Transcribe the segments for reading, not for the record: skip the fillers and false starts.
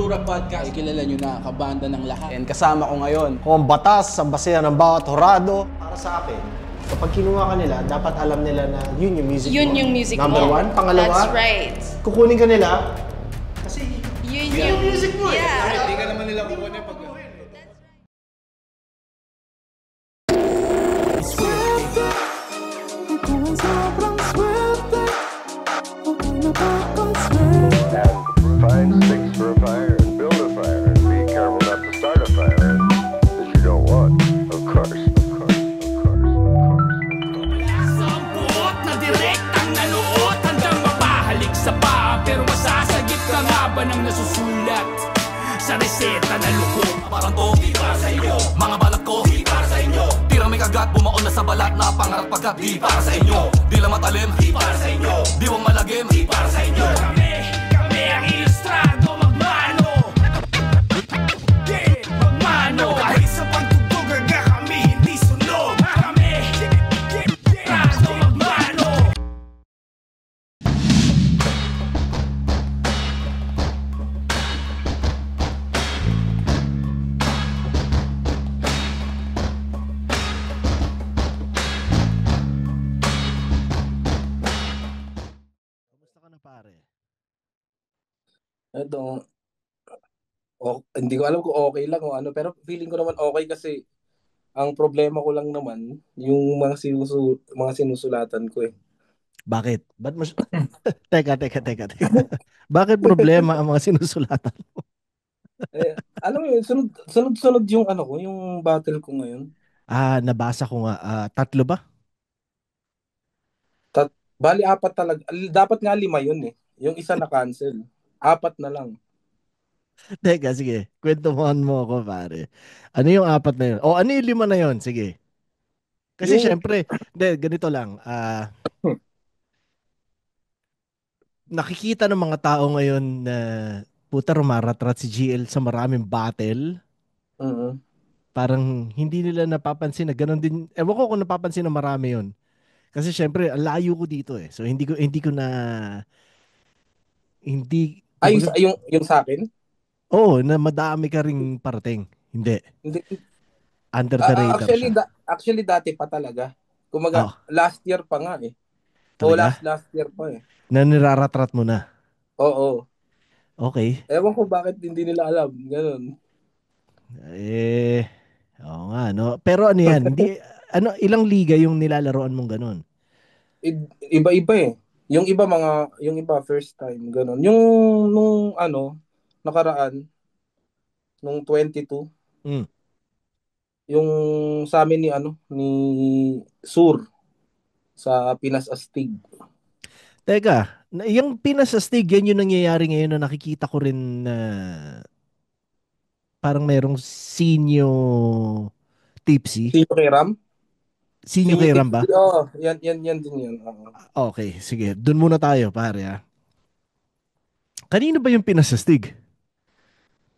Kultura Podcast. Ay kilala nyo na, kabanda ng lahat. And kasama ko ngayon. Kung ang batas sa basehan ng bawat horado, para sa akin, kapag kinuha ka nila, dapat alam nila na yun yung music Yun mo. yung music Number mo. one. Pangalawa, That's right. kukunin ka nila, kasi Yun yung music mo. Yeah. Hindi ka naman nila kukunin pag... Find sticks for a fire and build a fire and be careful not to start a fire that you don't want. Of course. Sampot na direktang naluot hanggang mapahalik sa paa. Pero masasagip ka nga ba ng nasusulat sa reseta na lukot? Parang to, di para sa inyo. Mga balat ko, di para sa inyo. Tirang may kagat, bumaon na sa balat na pangarap pagkat di para sa inyo. Di lang matalim, di para sa inyo. Di wang malagim, di para sa inyo. Kami ang ilustrado, magmano. Yeah, magmano. Kahit sa pagtutog, aga kami hindi sunog. Kami, ilustrado, magmano. Kamusta ka na pare? Ito, hindi ko alam kung okay lang o ano, pero feeling ko naman okay kasi ang problema ko lang naman yung mga sinusulatan ko eh. Bakit? Ba't mo... teka. Bakit problema ang mga sinusulatan? Alam mo yun, sunod yung ano ko, yung battle ko ngayon. Nabasa ko nga. 3 ba? Bali 4 talaga. Dapat nga 5 yun eh. Yung isa na cancel. 4 na lang. Teka, sige. Kwentuhan mo ako, pare. Ano yung 4 na yun? O ano yung 5 na yun? Sige. Kasi syempre, ganito lang. Nakikita ng mga tao ngayon na puta rumaratrat si GL sa maraming battle. Uh-huh. Parang hindi nila napapansin na gano'n din. Ewan ko kung napapansin na marami yun. Kasi syempre, ang layo ko dito eh. So hindi ko na Ay, yung sa akin? Oo, na madami ka ring parating. Hindi. Hindi. Under the radar Actually, siya. actually dati pa talaga. Kumaga, last year pa nga eh. O Talaga? last year pa eh. Na niraratrat mo na. Oo. Okay. Ewan ko bakit hindi nila alam. Ganun. Oo nga, no? Pero ano yan? Hindi, ilang liga yung nilalaroan mong ganun? Iba-iba eh. Yung iba first time, ganun. Yung nung nakaraan nung 22, yung sa amin ni Sur sa Pinas Astig. Teka, yung Pinas Astig, yan yung nangyayari ngayon na nakikita ko rin na parang merong sinyo tipsy. Sinyo kay Ram? Sinyo kay Ram ba? Oo, yan din yan. Okay, sige. Doon muna tayo, pare. Kanino ba yung Pinas Astig?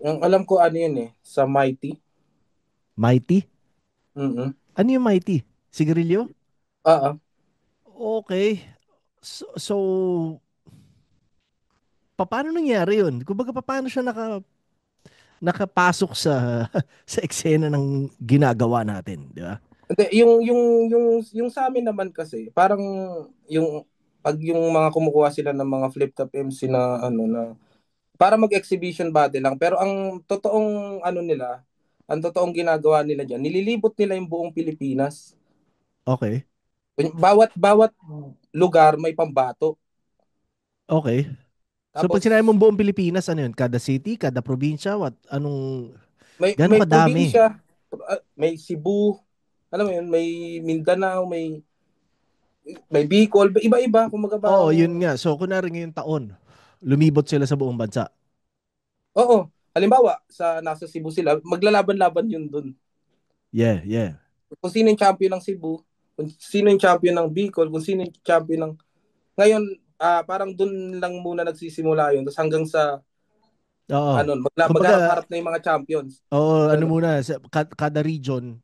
Ang alam ko yun eh, sa Mighty. Mighty? Mm-hmm. Ano yung Mighty? Sigarilyo? Oo. Okay. So paano nangyari yun? Kumbaga, paano siya nakapasok sa sa eksena ng ginagawa natin, di ba? Hindi, yung sa amin naman kasi, parang pag yung mga kumukuha sila ng mga flip-top MC na para mag-exhibition battle lang. Pero ang totoong ang totoong ginagawa nila diyan, nililibot nila yung buong Pilipinas. Okay. Bawat lugar may pambato. Okay. So Tapos, pag sinabi mong buong Pilipinas, ano yun? Kada city, kada probinsya, may gano'ng kadami? probinsya, may Cebu, alam mo yun, may Mindanao, may Bicol, iba-iba kumaga ba. Oo, yun nga. So kunwari ngayong taon, lumibot sila sa buong bansa. Oo. Halimbawa, nasa Cebu sila, maglalaban-laban yun dun. Yeah. Kung sino yung champion ng Cebu, kung sino yung champion ng Bicol, kung sino yung champion ng... Ngayon, parang dun lang muna nagsisimula yun. Tapos hanggang sa... Oo. Magharap-harap na yung mga champions. Oo, muna, kada region,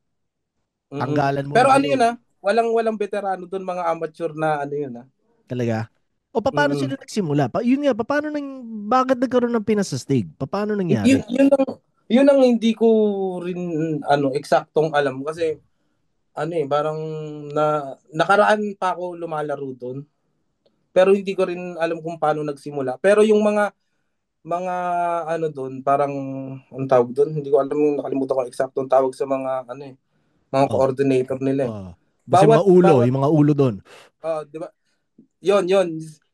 tanggalan muna Pero kayo. yun walang veterano dun, mga amateur na yun Talaga? O paano Mm. sila nagsimula? Yun nga, bakit nagkaroon ng pinasastig? Paano nangyari? Yun ang hindi ko rin eksaktong alam kasi parang nakaraan pa ako lumalaro doon. Pero hindi ko rin alam kung paano nagsimula. Pero yung mga doon, parang ang tawag doon, hindi ko alam, yung nakalimutan ko eksaktong tawag sa mga mga Oh, coordinator nila eh. basta yung Bawat mga ulo, bawat yung mga ulo doon. 'Di ba? Yon.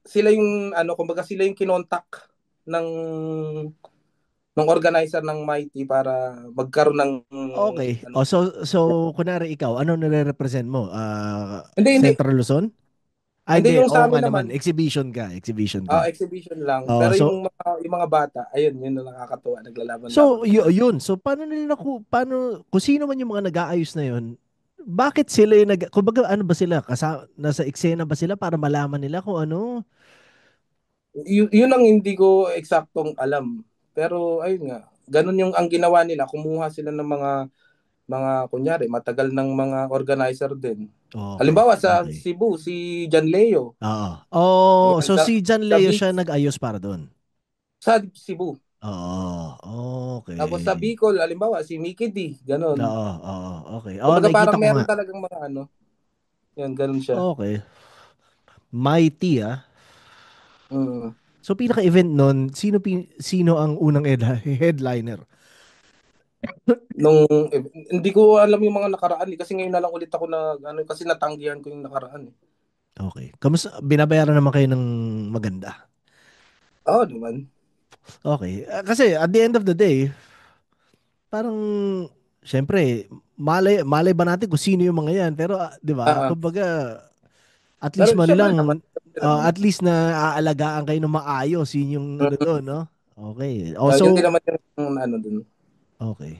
Sila yung kumbaga sila yung kinontak ng organizer ng Mighty para magkaroon ng Okay. ano. So kunwari ikaw, ano nire-represent mo? Hindi. Central Luzon? Hindi Hindi. yung sa Oo nga amin naman. naman. Exhibition ka. Exhibition ka. Exhibition lang. Oh, Pero so yung mga bata, ayun, yun na nakakatuwa, naglalaban-laban So, sila. yun. So, kung sino man yung mga nag-aayos na yun, bakit sila yung kumbaga, ano ba sila? Nasa eksena ba sila para malaman nila kung ano? Yun ang hindi ko eksaktong alam. Pero ayun nga, ganun yung ang ginawa nila, kumuha sila ng mga kunyari matagal ng mga organizer din. Okay. Halimbawa sa Okay. Cebu, si John Leo. Oo. Oh, Ayan, so si John sa Leo Vic, siya nag-ayos para doon. sa Cebu. Oo. Tapos sa Okay. Bicol, halimbawa si Mickey D, ganun. Oo. Okay. Oh, Kumbaga parang nakikita ko nga. meron talagang mga yan, ganun siya. Okay. Mighty, ah. Mm. So, pinaka-event nun, sino ang unang headliner? Nung hindi ko alam yung mga nakaraan kasi ngayon na lang ulit ako kasi natanggihan ko yung nakaraan. Okay. Kamusta? Binabayaran naman kayo ng maganda. Oo naman. Okay. Kasi at the end of the day, parang, syempre, malay ba natin kung sino yung mga yan? Pero, di ba, Ah, ah. kumbaga, at Pero least man syempre lang, naman, at least na aalagaan kayo ng maayos, yun yung ano Mm. doon, no? Okay. Yun din Also, naman yung dun. okay.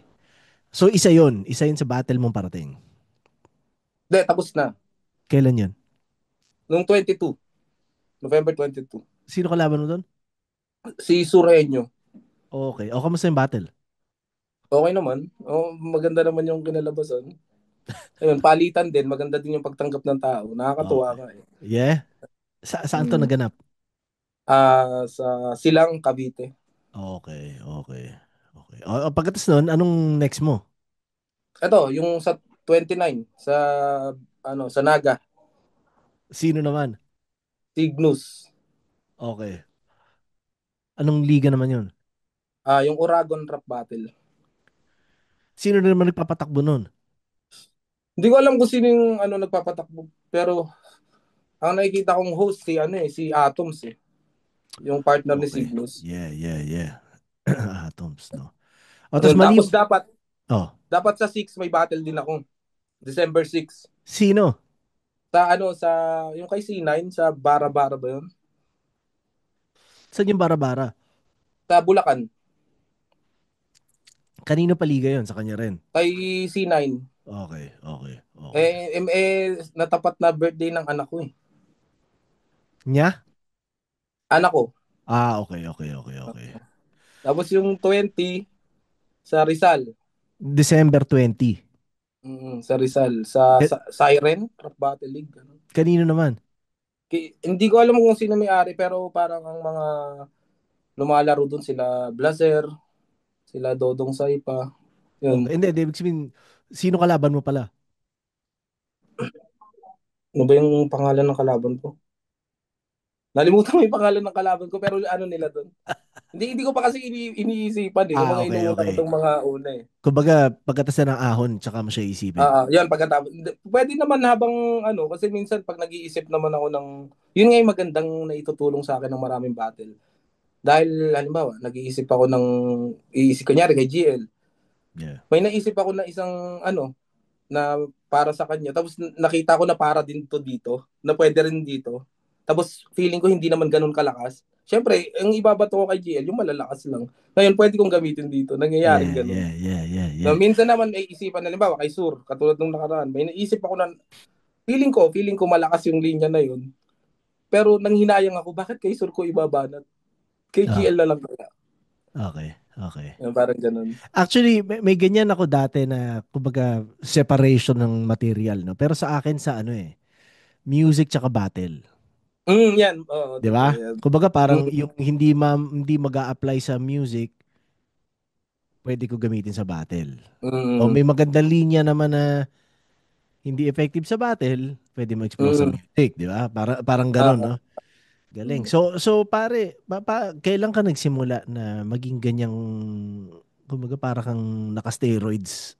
So, isa yun sa battle mong parating. Hindi, tapos na. Kailan yun? Nung 22, November 22. Sino kalaban mo doon? Si Sureño. Okay. O, kamusta yung battle? Okay naman. Maganda naman yung kinalabasan. Ayun, palitan din. Maganda din yung pagtanggap ng tao. Nakakatuwa Okay. nga eh. Yeah? Saan to Mm. naganap? Sa Silang, Cavite. Okay. O, pagkatas nun, anong next mo? Ito, yung sa 29, sa Naga, Sino naman? Cygnus. Okay. Anong liga naman yun? Yung Uragon Rap Battle. Sino na naman nagpapatakbo nun? Hindi ko alam kung sino yung nagpapatakbo, pero ang nakikita kong host si Atoms eh. Yung partner ni Okay. Cygnus. Yeah. Atoms, no? O, tapos Tapos dapat Oh, dapat sa 6 may battle din ako. December 6. sino? Sa yung kay C9 sa Bara-Bara ba 'yun? Saan yung bara-bara? Sa Bulacan, Kanino paliga yun? Sa kanya rin. kay C9. Okay. Natapat na birthday ng anak ko eh. Nya? Anak ko. Okay. Tapos yung 20 sa Rizal. December 20. Sa Rizal, sa Eh, Siren Rap Battle League. Ganun. kanino naman? Hindi ko alam kung sino may-ari pero parang ang mga lumalaro doon sila Blazer, sila Dodong Saipa. Okay. Yun. Hindi, ibig sabihin, sino kalaban mo pala? Ano ba yung pangalan ng kalaban ko? Nalimutan ko yung pangalan ng kalaban ko pero nila doon. Hindi ko pa kasi iniisipan eh. Yung mga inuuna ko Okay. tong mga una eh. Kumbaga, pagkatas na ng ahon, tsaka mo siya isipin. Yan pagkatapos. Pwede naman habang kasi minsan pag nag-iisip naman ako yun nga yung magandang naitutulong sa akin ng maraming battle. Dahil halimbawa, iisip kunyari kay GL. Yeah. May naisip ako na isang na para sa kanya. Tapos nakita ko na para din to dito, na pwede rin dito. Tapos feeling ko hindi naman ganun kalakas. Siyempre, ang ibabato ko kay GL, yung malalakas lang. Ngayon, pwede kong gamitin dito. Nangyayaring ganun. Yeah. So, minsan naman may isipan na, halimbawa, kay Sur, katulad nung nakaraan, may naisip ako na, feeling ko malakas yung linya na yun. Pero nang hinayang ako, bakit kay Sur ko ibabanat? Kay Ah, GL na lang kaya. okay. Yung parang ganun. Actually, may ganyan ako dati na, kumbaga, separation ng material, no? Pero sa akin, music tsaka battle. Yan. Oo, 'Di totoo ba? yan. Kumbaga parang Mm, yung hindi mag-a-apply sa music, pwede ko gamitin sa battle. O mm, may magandang linya naman na hindi effective sa battle, pwede mo explore sa mm. music, 'di ba? Parang gano'n, Oo. no? Galing. Mm. So pare, kailan ka nagsimula na maging ganyang, kumbaga para kang naka-steroids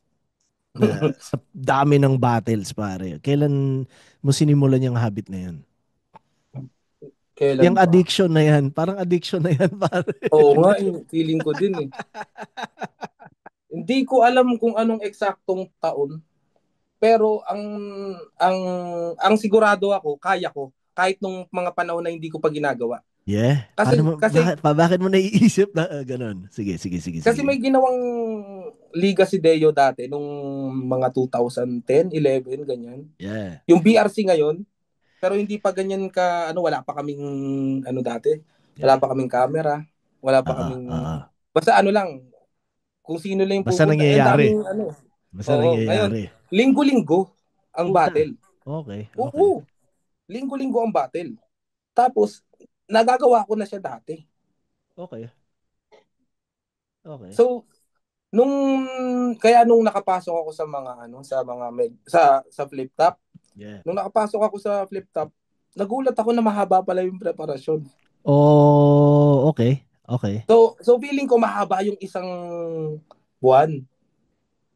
na sa dami ng battles, pare? Kailan mo sinimulan yung habit na yun? Kailan Yung ba? addiction na yan, parang addiction na yan, pare. Oo nga, feeling ko din eh. Hindi ko alam kung anong eksaktong taon, pero ang ang sigurado ako, kaya ko kahit nung mga panahon na hindi ko pa ginagawa. Yeah. Paano Kasi mo, kasi bakit mo naiisip na ganun? Sige, sige, sige, kasi sige. may ginawang liga si Deo dati nung mga 2010, 11 ganyan. Yeah. Yung BRC ngayon, pero hindi pa ganyan ka ano, wala pa kaming ano dati. Wala Yeah. pa kaming camera, wala pa Oo, kaming oo. basta ano lang, kung sino lang yung Basta pupunta. Eh, ang nangyayari. daming ano. Basta Oo, ngayon, nangyayari. linggo-linggo ang Puta. battle. Okay, okay. Oo, linggo-linggo ang battle. Tapos, nagagawa ko na siya dati. Okay. Okay. So, nung, kaya nung nakapasok ako sa mga, ano, sa mga, sa flip top, Yeah. nung nakapasok ako sa flip top, nagulat ako na mahaba pala yung preparasyon. Oh, okay. Okay. So feeling ko mahaba yung isang buwan.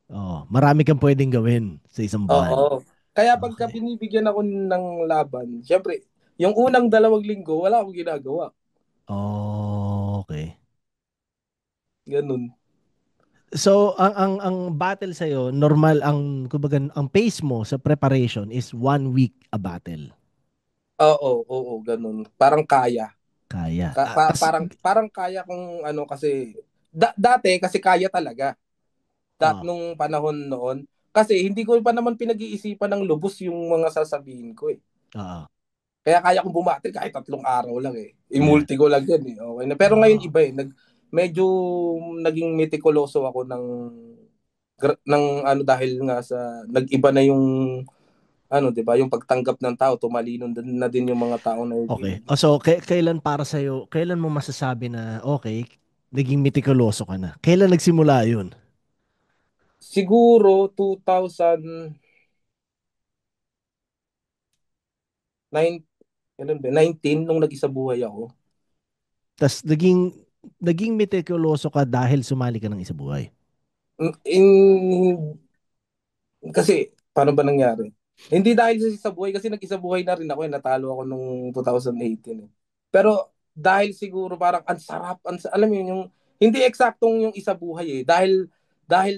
Oh, marami kang pwedeng gawin sa isang buwan. Oo. Kaya pagka Okay. binibigyan ako ng laban, syempre, yung unang 2 linggo, wala akong ginagawa. Oh, okay. Ganun. So, ang battle sa normal ang kumbaga ang pace mo sa preparation is 1 week a battle. Oo, oo, ganun. Parang kaya. Kaya. Parang kaya kung ano kasi dati kasi kaya talaga. Oh, Nung panahon noon kasi hindi ko pa naman pinag-iisipan ng lubos yung mga sasabihin ko eh. oo. Kaya kong bumati kahit 3 araw lang eh. Yeah. I-multi ko lang yan eh. Okay na. Pero ngayon Oh. iba eh. Medyo naging metikuloso ako ng ano dahil nga sa nag-iba na yung ano, 'di ba? Yung pagtanggap ng tao, tumalino na din yung mga tao na Okay. nakikinig. So, kailan para sa'yo, kailan mo masasabi na, okay, naging mitikuloso ka na? Kailan nagsimula yun? Siguro 2009, kailan ba? 19 nung nag-isa buhay ako. Tas naging mitikuloso ka dahil sumali ka ng isabuhay. Kasi paano ba nangyari? Hindi dahil sa isa buhay kasi nag-isa buhay na rin ako eh. Natalo ako nung 2018 eh. Pero dahil siguro parang ang sarap, alam mo yun, yung hindi eksaktong yung isa buhay eh. Dahil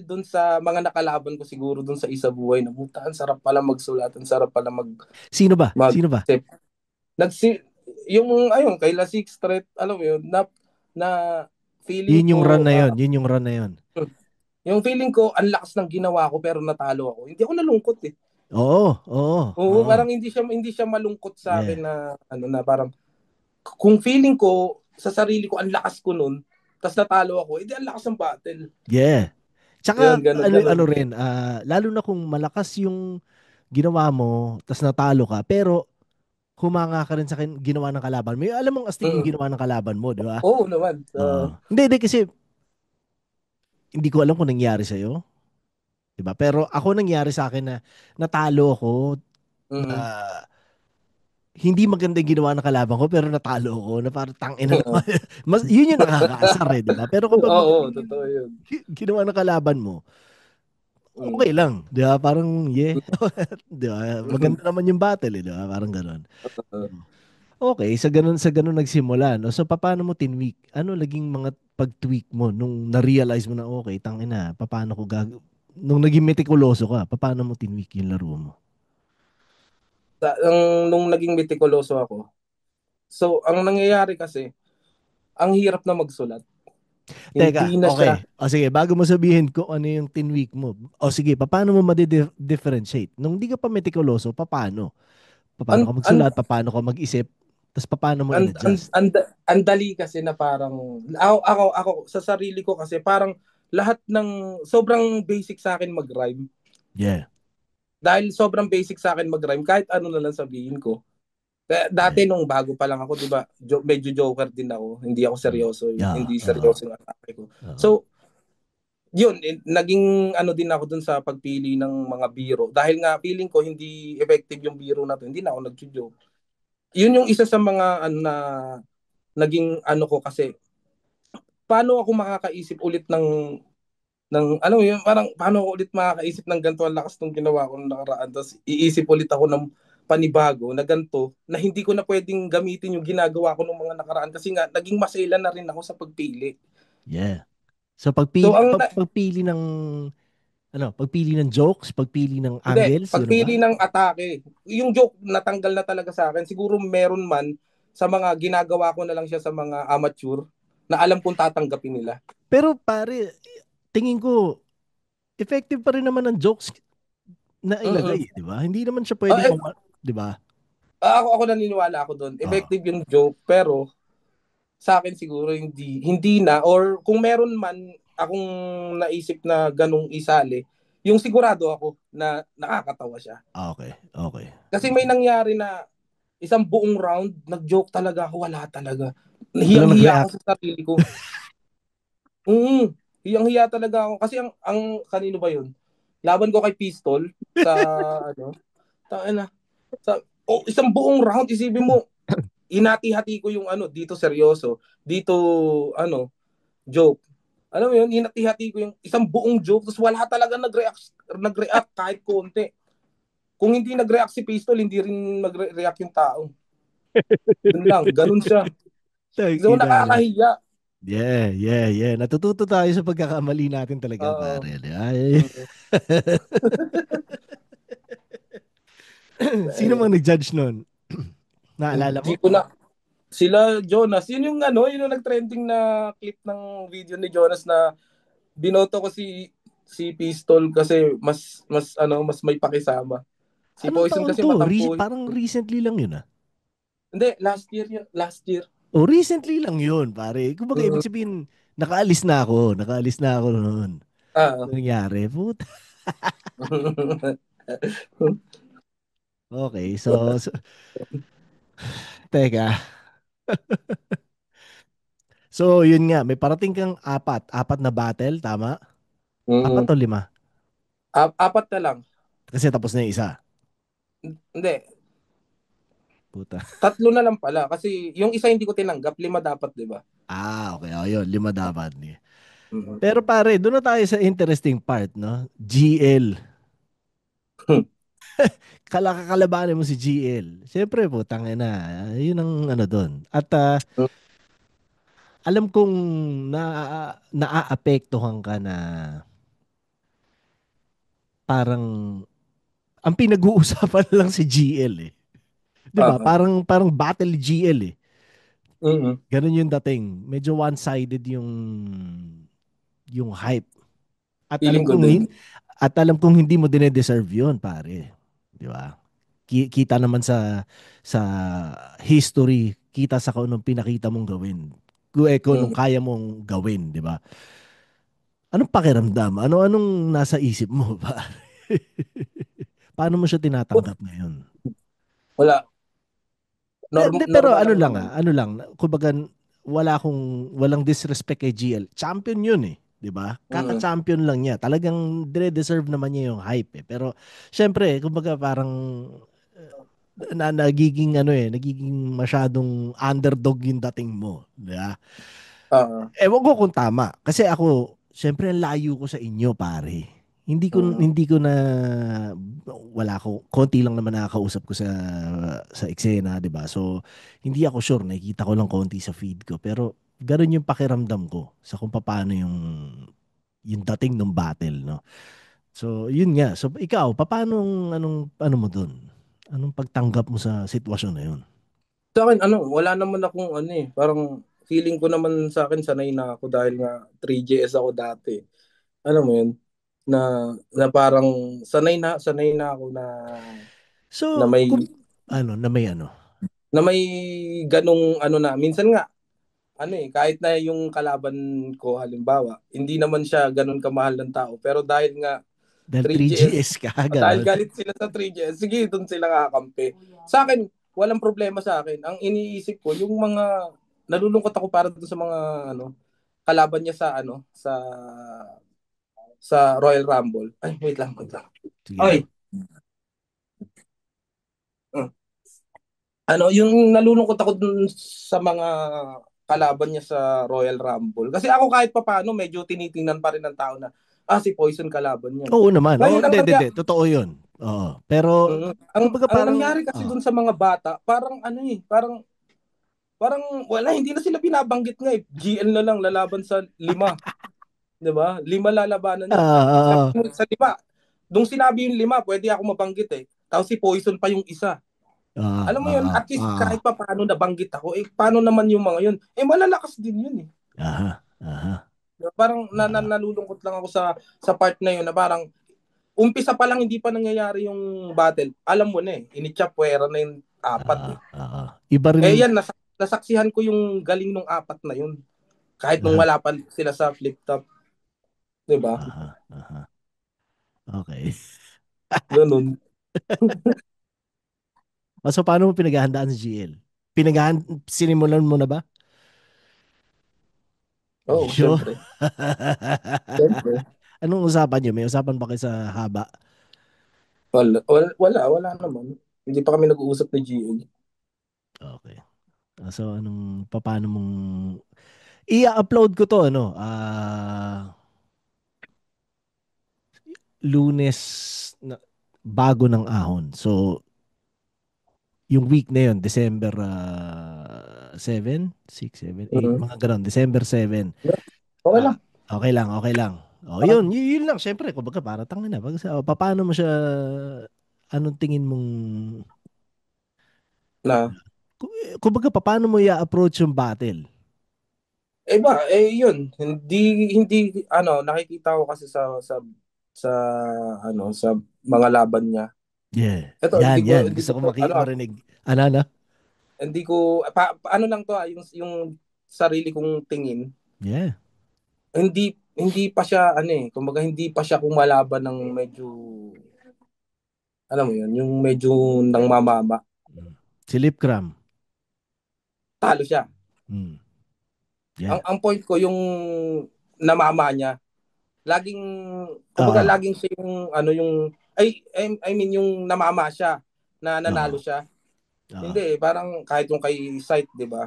dun sa mga nakalaban ko siguro dun sa isa buhay na puta, ang sarap pala magsulat, ang sarap pala Sino ba? mag Sino ba? nagsi yung ayun kay La Six Threat, alam mo yun, na feeling Yun yung run ko na yun. Yun yung run na yun. yung feeling ko ang lakas ng ginawa ko pero natalo ako. Hindi ako nalungkot eh. Oo, oo, Oo, oo. parang hindi siya malungkot sa Yeah. akin na ano na parang kung feeling ko sa sarili ko ang lakas ko noon, tapos natalo ako, edi ang lakas ng battle. Yeah. Tsaka Yun, ganun, ganun. ano rin, lalo na kung malakas yung ginawa mo, tas natalo ka, pero humanga ka rin sa ginawa ng kalaban mo. Yung alam mong astig yung Mm. ginawa ng kalaban mo, di ba? Oo naman. Oo. Hindi, kasi hindi ko alam kung nangyari sa'yo. Di ba? Pero ako nangyari sa akin na natalo ako na Mm. hindi maganda yung ginawa ng kalaban ko pero natalo ako na parang tangina naman. Yun yung nakakaasar eh, di ba? Pero kapag Oo, magaling totoo yun. yung ginawa ng kalaban mo, Mm. okay lang. Di ba? Parang, yeah. Di ba? Maganda naman yung battle eh, di ba? Parang ganun. Okay, sa ganun nagsimula, no? So, paano mo tinweak? Ano naging mga pag-tweak mo nung na-realize mo na, okay, tangina, paano ko nung naging metikuloso ka, paano mo tinweak yung laro mo? Nung naging metikuloso ako, so ang nangyayari kasi, ang hirap na magsulat. Teka, Hindi na siya, okay. O sige, bago mo sabihin ko ano yung tinweak mo. O sige, paano mo ma-differentiate? Nung di ka pa metikuloso, paano? Paano an, ka an, magsulat? Paano ka mag-isip? Tapos paano mo an, an, in-adjust? an, ang dali kasi na parang, ako, sa sarili ko kasi, parang lahat ng, sobrang basic sa akin mag-rhyme. Yeah. Dahil sobrang basic sa akin mag-rhyme, kahit ano na lang sabihin ko, Dati nung bago pa lang ako, 'di ba? Medyo joker din ako. Hindi ako seryoso, Yeah, hindi seryoso yung atake ko. oo. So, yun, naging ano din ako dun sa pagpili ng mga biro. Dahil nga feeling ko hindi effective yung biro na to, hindi na ako nag-joke. Yun yung isa sa mga ano na naging ano ko kasi paano ako makakaisip ulit ano yun, parang paano ako ulit makakaisip ng ganito ang lakas ng ginawa ko nung nakaraan. Tapos iisip ulit ako ng panibago na ganito na hindi ko na pwedeng gamitin yung ginagawa ko nung mga nakaraan kasi nga naging masailan na rin ako sa pagpili. Yeah. So So ang pagpili ng pagpili ng jokes, pagpili ng hindi, angles, gano'n ba? pagpili ng atake, yung joke natanggal na talaga sa akin. Siguro meron man sa mga ginagawa ko na lang siya sa mga amateur na alam kong tatanggapin nila. Pero pare, tingin ko effective pa rin naman ang jokes na Mm-mm. ilagay, 'di ba? Hindi naman siya Ah, pwedeng 'di ba? ako naniniwala ako doon. Oo. Effective yung joke pero sa akin siguro hindi na or kung meron man akong naisip na ganung isali, yung sigurado ako na nakakatawa siya. Okay. Okay. Kasi may nangyari na isang buong round nag-joke talaga ako, wala talaga. Walang Hiyang-hiya ako nag-react. sa sarili ko. Hiyang-hiya talaga ako kasi ang kanino ba 'yun? Laban ko kay Pistol sa ano, na sa isang buong round isipin mo, hinati-hati ko yung ano, dito seryoso, dito ano, joke. Alam mo yun, hinati-hati ko yung isang buong joke tapos wala talaga nag-react kahit konti. Kung hindi nag-react si Pistol, hindi rin mag-react yung tao. Yun lang, ganun siya. So Tangina. nakakahiya. Yeah. Natututo tayo sa pagkakamali natin talaga, Oo. pare. Di ba? Mm. Sino mang nag-judge nun? Naalala Hindi mo? ko na sila Jonas, yun yung ano, yun yung nag-trending na clip ng video ni Jonas na binoto ko si Pistol kasi mas may pakisama. Si Anong Poison taon kasi to? matampuhin. Parang recently lang yun ah. Hindi, last year yun. Last year. Oh, recently lang yun, pare. Kumbaga, ibig Mm. sabihin, nakaalis na ako. Nakaalis na ako noon. Ah. Ano nangyari? Puta. Okay, so teka. So, yun nga, may parating kang apat na battle, tama? Apat Mm. o lima? Apat na lang. Kasi tapos na yung isa. Hindi, Puta. tatlo na lang pala kasi yung isa hindi ko tinanggap, 5 dapat, 'di ba? Okay. O, yun, lima dapat. Mm. Pero pare, doon na tayo sa interesting part, no? GL. Kakalabanin mo si GL. Siyempre, putang ina. Yun ang ano doon. At alam kong naaapektuhan ka na parang ang pinag-uusapan lang si GL eh. 'Di ba? Ah. Parang battle GL eh. Mm. Ganun yung dating. Medyo one-sided yung hype. At Feeling ko din. alam kong hindi mo dine-deserve 'yun, pare. 'Di ba? Kita naman sa history, kita sa kung anong pinakita mong gawin. Kung anong Mm. kaya mong gawin, 'di ba? Anong pakiramdam? Anong nasa isip mo ba? Paano mo siya tinatanggap ngayon? Wala. Pero Normal ano lang lang naman. kumbaga walang disrespect kay GL. Champion 'yun eh, 'di ba? Mm. Kaka-champion lang niya. Talagang dire-deserve naman niya yung hype eh. Pero syempre, kumbaga parang nagiging masyadong underdog yung dating mo, 'di ba? Ah. Ewan ko kung tama. Kasi ako, syempre ang layo ko sa inyo, pare. Mm. Hindi ko na wala ko konti lang naman nakakausap ko sa eksena, 'di ba? So hindi ako sure, nakikita ko lang konti sa feed ko, pero ganoon yung pakiramdam ko sa kung paano yung dating ng battle, no. So yun nga. So ikaw, paano ano mo doon? Anong pagtanggap mo sa sitwasyon na yun? Sa akin ano, wala naman akong ano eh, parang feeling ko naman sa akin sanay na ako dahil nga 3JS ako dati. Alam mo 'yun? Na parang sanay na ako na So, may na may ano? na may ganong ano na minsan nga ano eh kahit na yung kalaban ko halimbawa hindi naman siya ganon kamahal ng tao pero dahil nga Dahil 3GS 3GS ka, dahil gano'n. galit sila sa 3GS sige doon sila kakampi sa akin walang problema sa akin. Ang iniisip ko, yung mga, nalulungkot ako para doon sa mga, kalaban niya sa, sa Royal Rumble. Ay, wait lang, wait lang. Sige. Ay, yung nalulungkot ako dun sa mga kalaban niya sa Royal Rumble. Kasi ako kahit papaano, medyo tinitingnan pa rin ng tao na, si Poison kalaban niya. Oo naman. Ngayon, Oo, hindi. Totoo yun. Oo. Pero, kumbaga ang parang, nangyari kasi dun sa mga bata, parang parang wala, hindi na sila binabanggit nga eh. GL na lang lalaban sa 5. 'Di ba? 5 lalabanan niya. ah, Sabi mo sa 5, nung sinabi yung 5, pwede ako mabanggit eh. Tapos si Poison pa yung isa. Alam mo yun, at least kahit pa paano nabanggit ako, paano naman yung mga yun? Malalakas din yun eh. aha. Parang nalulungkot lang ako sa part na yun na parang umpisa pa lang hindi pa nangyayari yung battle. Alam mo na eh, inichapwera na yung 4 eh. Iba rin. Yan, nasaksihan ko yung galing ng 4 na yun. Kahit nung wala pa sila sa flip top. Diba? Okay. Ganun. So, paano mo pinaghahandaan sa GL? Sinimulan mo na ba? Oo, Sure. syempre. Syempre. Anong usapan nyo? May usapan ba kayo sa haba? Wala naman. Hindi pa kami nag-uusap ni GL. Okay. So, paano mong i-upload ko to, Lunes na, bago ng ahon. So, yung week na yun, December 7, 6, 7, 8, mga ganun. December 7. Okay lang. Okay lang. Yun lang. Siyempre, kumbaga, para tangin na. Paano mo siya, anong tingin mong, kumbaga, paano mo i-approach yung battle? Yun. Hindi, nakikita ko kasi sa mga laban niya. Yeah. Ito, Yan. Gusto ko marinig. Ano? Hindi ko, ano lang to, yung sarili kong tingin. Yeah. Hindi pa siya, kumbaga hindi pa siya kumalaban ng medyo, alam mo yun, yung medyo nang mamama. Si Lipcram. Talo siya. Yeah. Ang point ko, yung namama niya, laging siya yung, I mean, yung namama siya, na nanalo siya. Hindi, parang kahit yung kay Sight, di ba?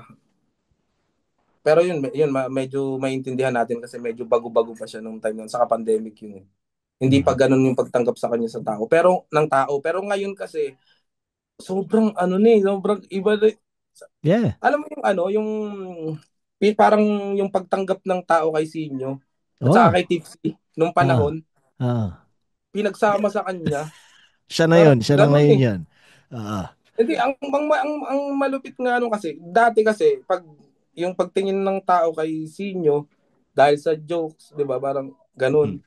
Pero yun, medyo maintindihan natin kasi medyo bago-bago pa siya nung time nun, saka pandemic yun eh. Hindi pa ganun yung pagtanggap sa kanya sa tao. Pero ngayon kasi, sobrang sobrang iba. Yeah. Alam mo yung parang yung pagtanggap ng tao kay Sinyo at saka kay Tipsy nung panahon, pinagsama sa kanya. Siya na ngayon yan. Hindi, ang malupit nga kasi, dati kasi, yung pagtingin ng tao kay Sinyo, dahil sa jokes, di ba, parang ganun.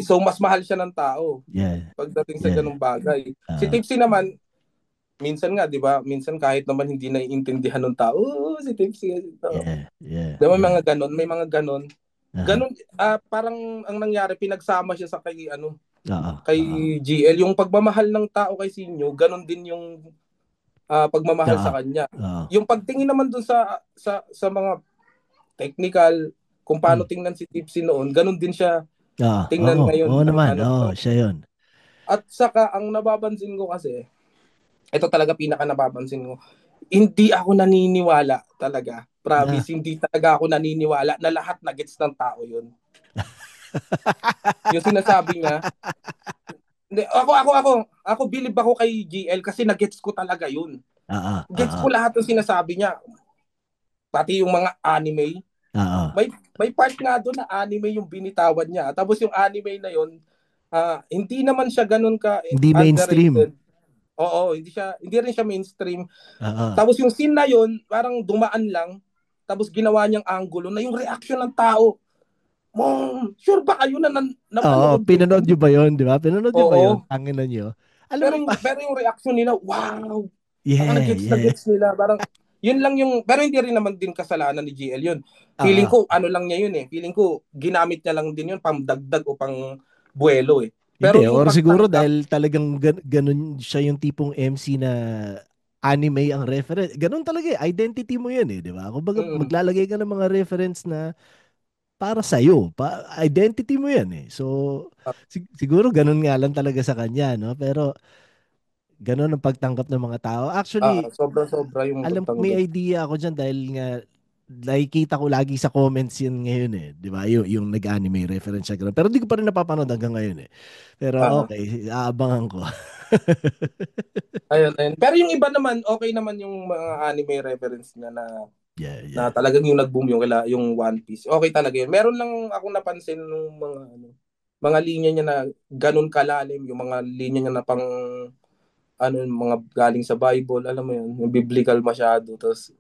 So mas mahal siya ng tao. Yeah. Pagdating sa ganung bagay. Si Tipsy naman, minsan nga, di ba, minsan kahit naman hindi naiintindihan ng tao, si Tipsy. Yeah. Di ba, may mga ganon. Ganun, parang ang nangyari, pinagsama siya sa kay GL. Yung pagmamahal ng tao kay Sinyo, ganon din yung pagmamahal sa kanya. Yung pagtingin naman dun sa mga technical, kung paano tingnan si Tipsy noon, ganon din siya tingnan ngayon. Oo naman, siya yun. At saka, ang nababansin ko kasi, ito talaga pinaka nababansin ko, hindi ako naniniwala talaga. Promise, hindi talaga ako naniniwala na lahat na gets ng tao yun. Yung sinasabi niya, hindi, ako believe ako kay GL kasi na-gets ko talaga yun. Gets ko lahat ng sinasabi niya. Pati yung mga anime. May part nga doon na anime yung binitawan niya. Tapos yung anime na yun, hindi naman siya ganun ka hindi mainstream. Oo, hindi rin siya mainstream. Tapos yung scene na yun, parang dumaan lang. Tapos ginawa niyang angulo na yung reaction ng tao. Sure ba kayo na pinanood nyo ba yun, di ba? Pinanood nyo ba yun? Tangin na nyo. Pero yung reaction nila, wow! Yeah. Nag-gets nila. Parang, yun lang yung, pero hindi rin naman din kasalanan ni GL yun. Feeling ko, lang niya yun eh. Feeling ko, ginamit niya lang din yun, pang dagdag o pang buwelo eh. Pero hindi, or siguro dahil talagang ganun siya yung tipong MC na anime ang reference. Ganun talaga eh. Identity mo yan eh, di ba? Kumbaga, Mm. maglalagay ka ng mga reference na para sa'yo. Identity mo yan eh. So, siguro ganun nga lang talaga sa kanya, no? Pero, ganun ang pagtanggap ng mga tao. Actually, Sobra-sobra yung alam may pagtanggap. idea ako dyan dahil nga nakikita ko lagi sa comments yun ngayon eh. Di ba? Yung nag-anime reference siya. Ganun. Pero di ko pa rin napapanood hanggang ngayon eh. Pero Ah, okay, aabangan ko. ayun. Pero yung iba naman, okay naman yung mga anime reference niya Yeah, na yeah. talagang yung nag-boom yung One Piece. Okay talaga yun. Meron lang akong napansin ng mga linya niya na ganun kalalim, yung mga linya niya na pang mga galing sa Bible, alam mo yun, yung biblical masyado. Tapos,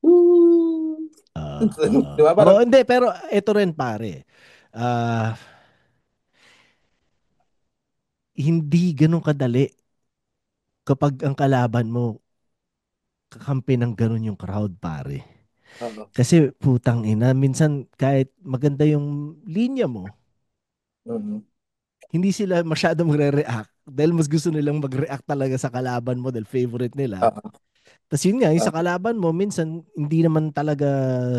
woo! Di ba? Oh, Parang, hindi, pero ito rin pare. Ah, hindi ganun kadali kapag ang kalaban mo kakampi ng ganun yung crowd pare. ano, Kasi putang ina, minsan kahit maganda yung linya mo, mhm. hindi sila masyado magre-react dahil mas gusto nilang mag-react talaga sa kalaban mo dahil favorite nila. Ah, Tapos yun nga, yung ah, sa kalaban mo, minsan hindi naman talaga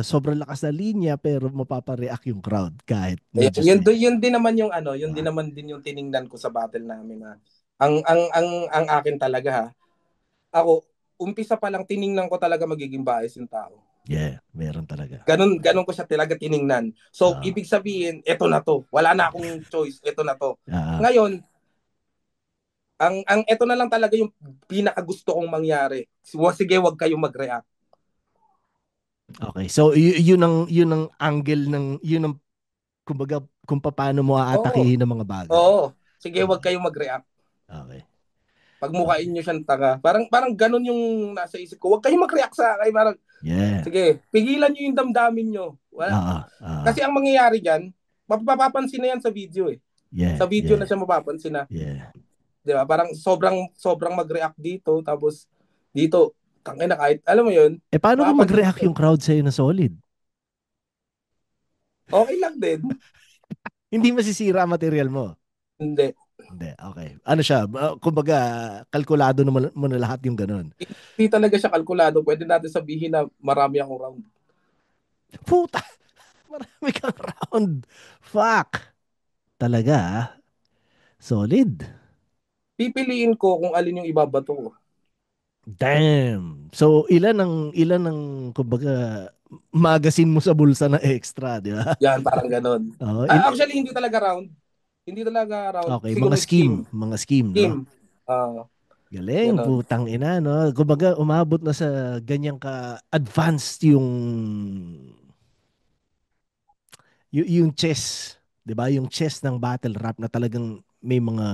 sobrang lakas na linya pero mapapareact yung crowd kahit medyo safe. yun din naman yung yun din Diba? naman din yung tiningnan ko sa battle namin na ang akin talaga ha. Ako, umpisa pa lang tiningnan ko talaga magiging bias yung tao. Yeah, meron talaga. Ganun ko siya talaga tiningnan. So, Ah, ibig sabihin, eto na to. Wala na akong choice, eto na to. ah, Ngayon, ang eto na lang talaga yung pinakagusto kong mangyari. Sige, wag kayong mag-react. okay. So yun ang angle ng yun ang kumbaga kung paano mo Oo. aatakihin ng mga bagay. Oo. Sige, wag Okay. kayong mag-react. Okay. Pagmukain Okay. nyo siyang tanga. Parang ganun yung nasa isip ko. Wag kayong mag-react sa akin. Parang, Yeah. sige, pigilan nyo yung damdamin nyo. Wala. Ah, Kasi ang mangyayari dyan, mapapansin na yan sa video eh. yeah, Sa video na yeah, siya mapapansin na. yeah. Di ba? Parang sobrang mag-react dito. Tapos, dito, tangin na kahit, alam mo yun, Paano kung mapapansin mag-react mo. yung crowd sa'yo na solid? Okay lang din. Hindi masisira ang material mo. Hindi. Hindi, okay. Ano siya? Kumbaga, kalkulado naman mo na lahat yung ganun. Hindi talaga siya kalkulado. Pwede natin sabihin na marami akong round. Puta! Marami kang round. Fuck! Talaga, ah. Solid. Pipiliin ko kung alin yung ibabato ko. Damn. So, ilan ang kumbaga magazine mo sa bulsa na extra, di ba? Yan, parang ganon. Oh, Actually, hindi talaga round. Hindi talaga round. okay, Siguro scheme. mga scheme, no? Scheme. Ah, Galing, ganon. putang ina, no? Kumbaga, umabot na sa ganyang ka-advanced yung chess, 'di ba? Yung chess ng battle rap na talagang may mga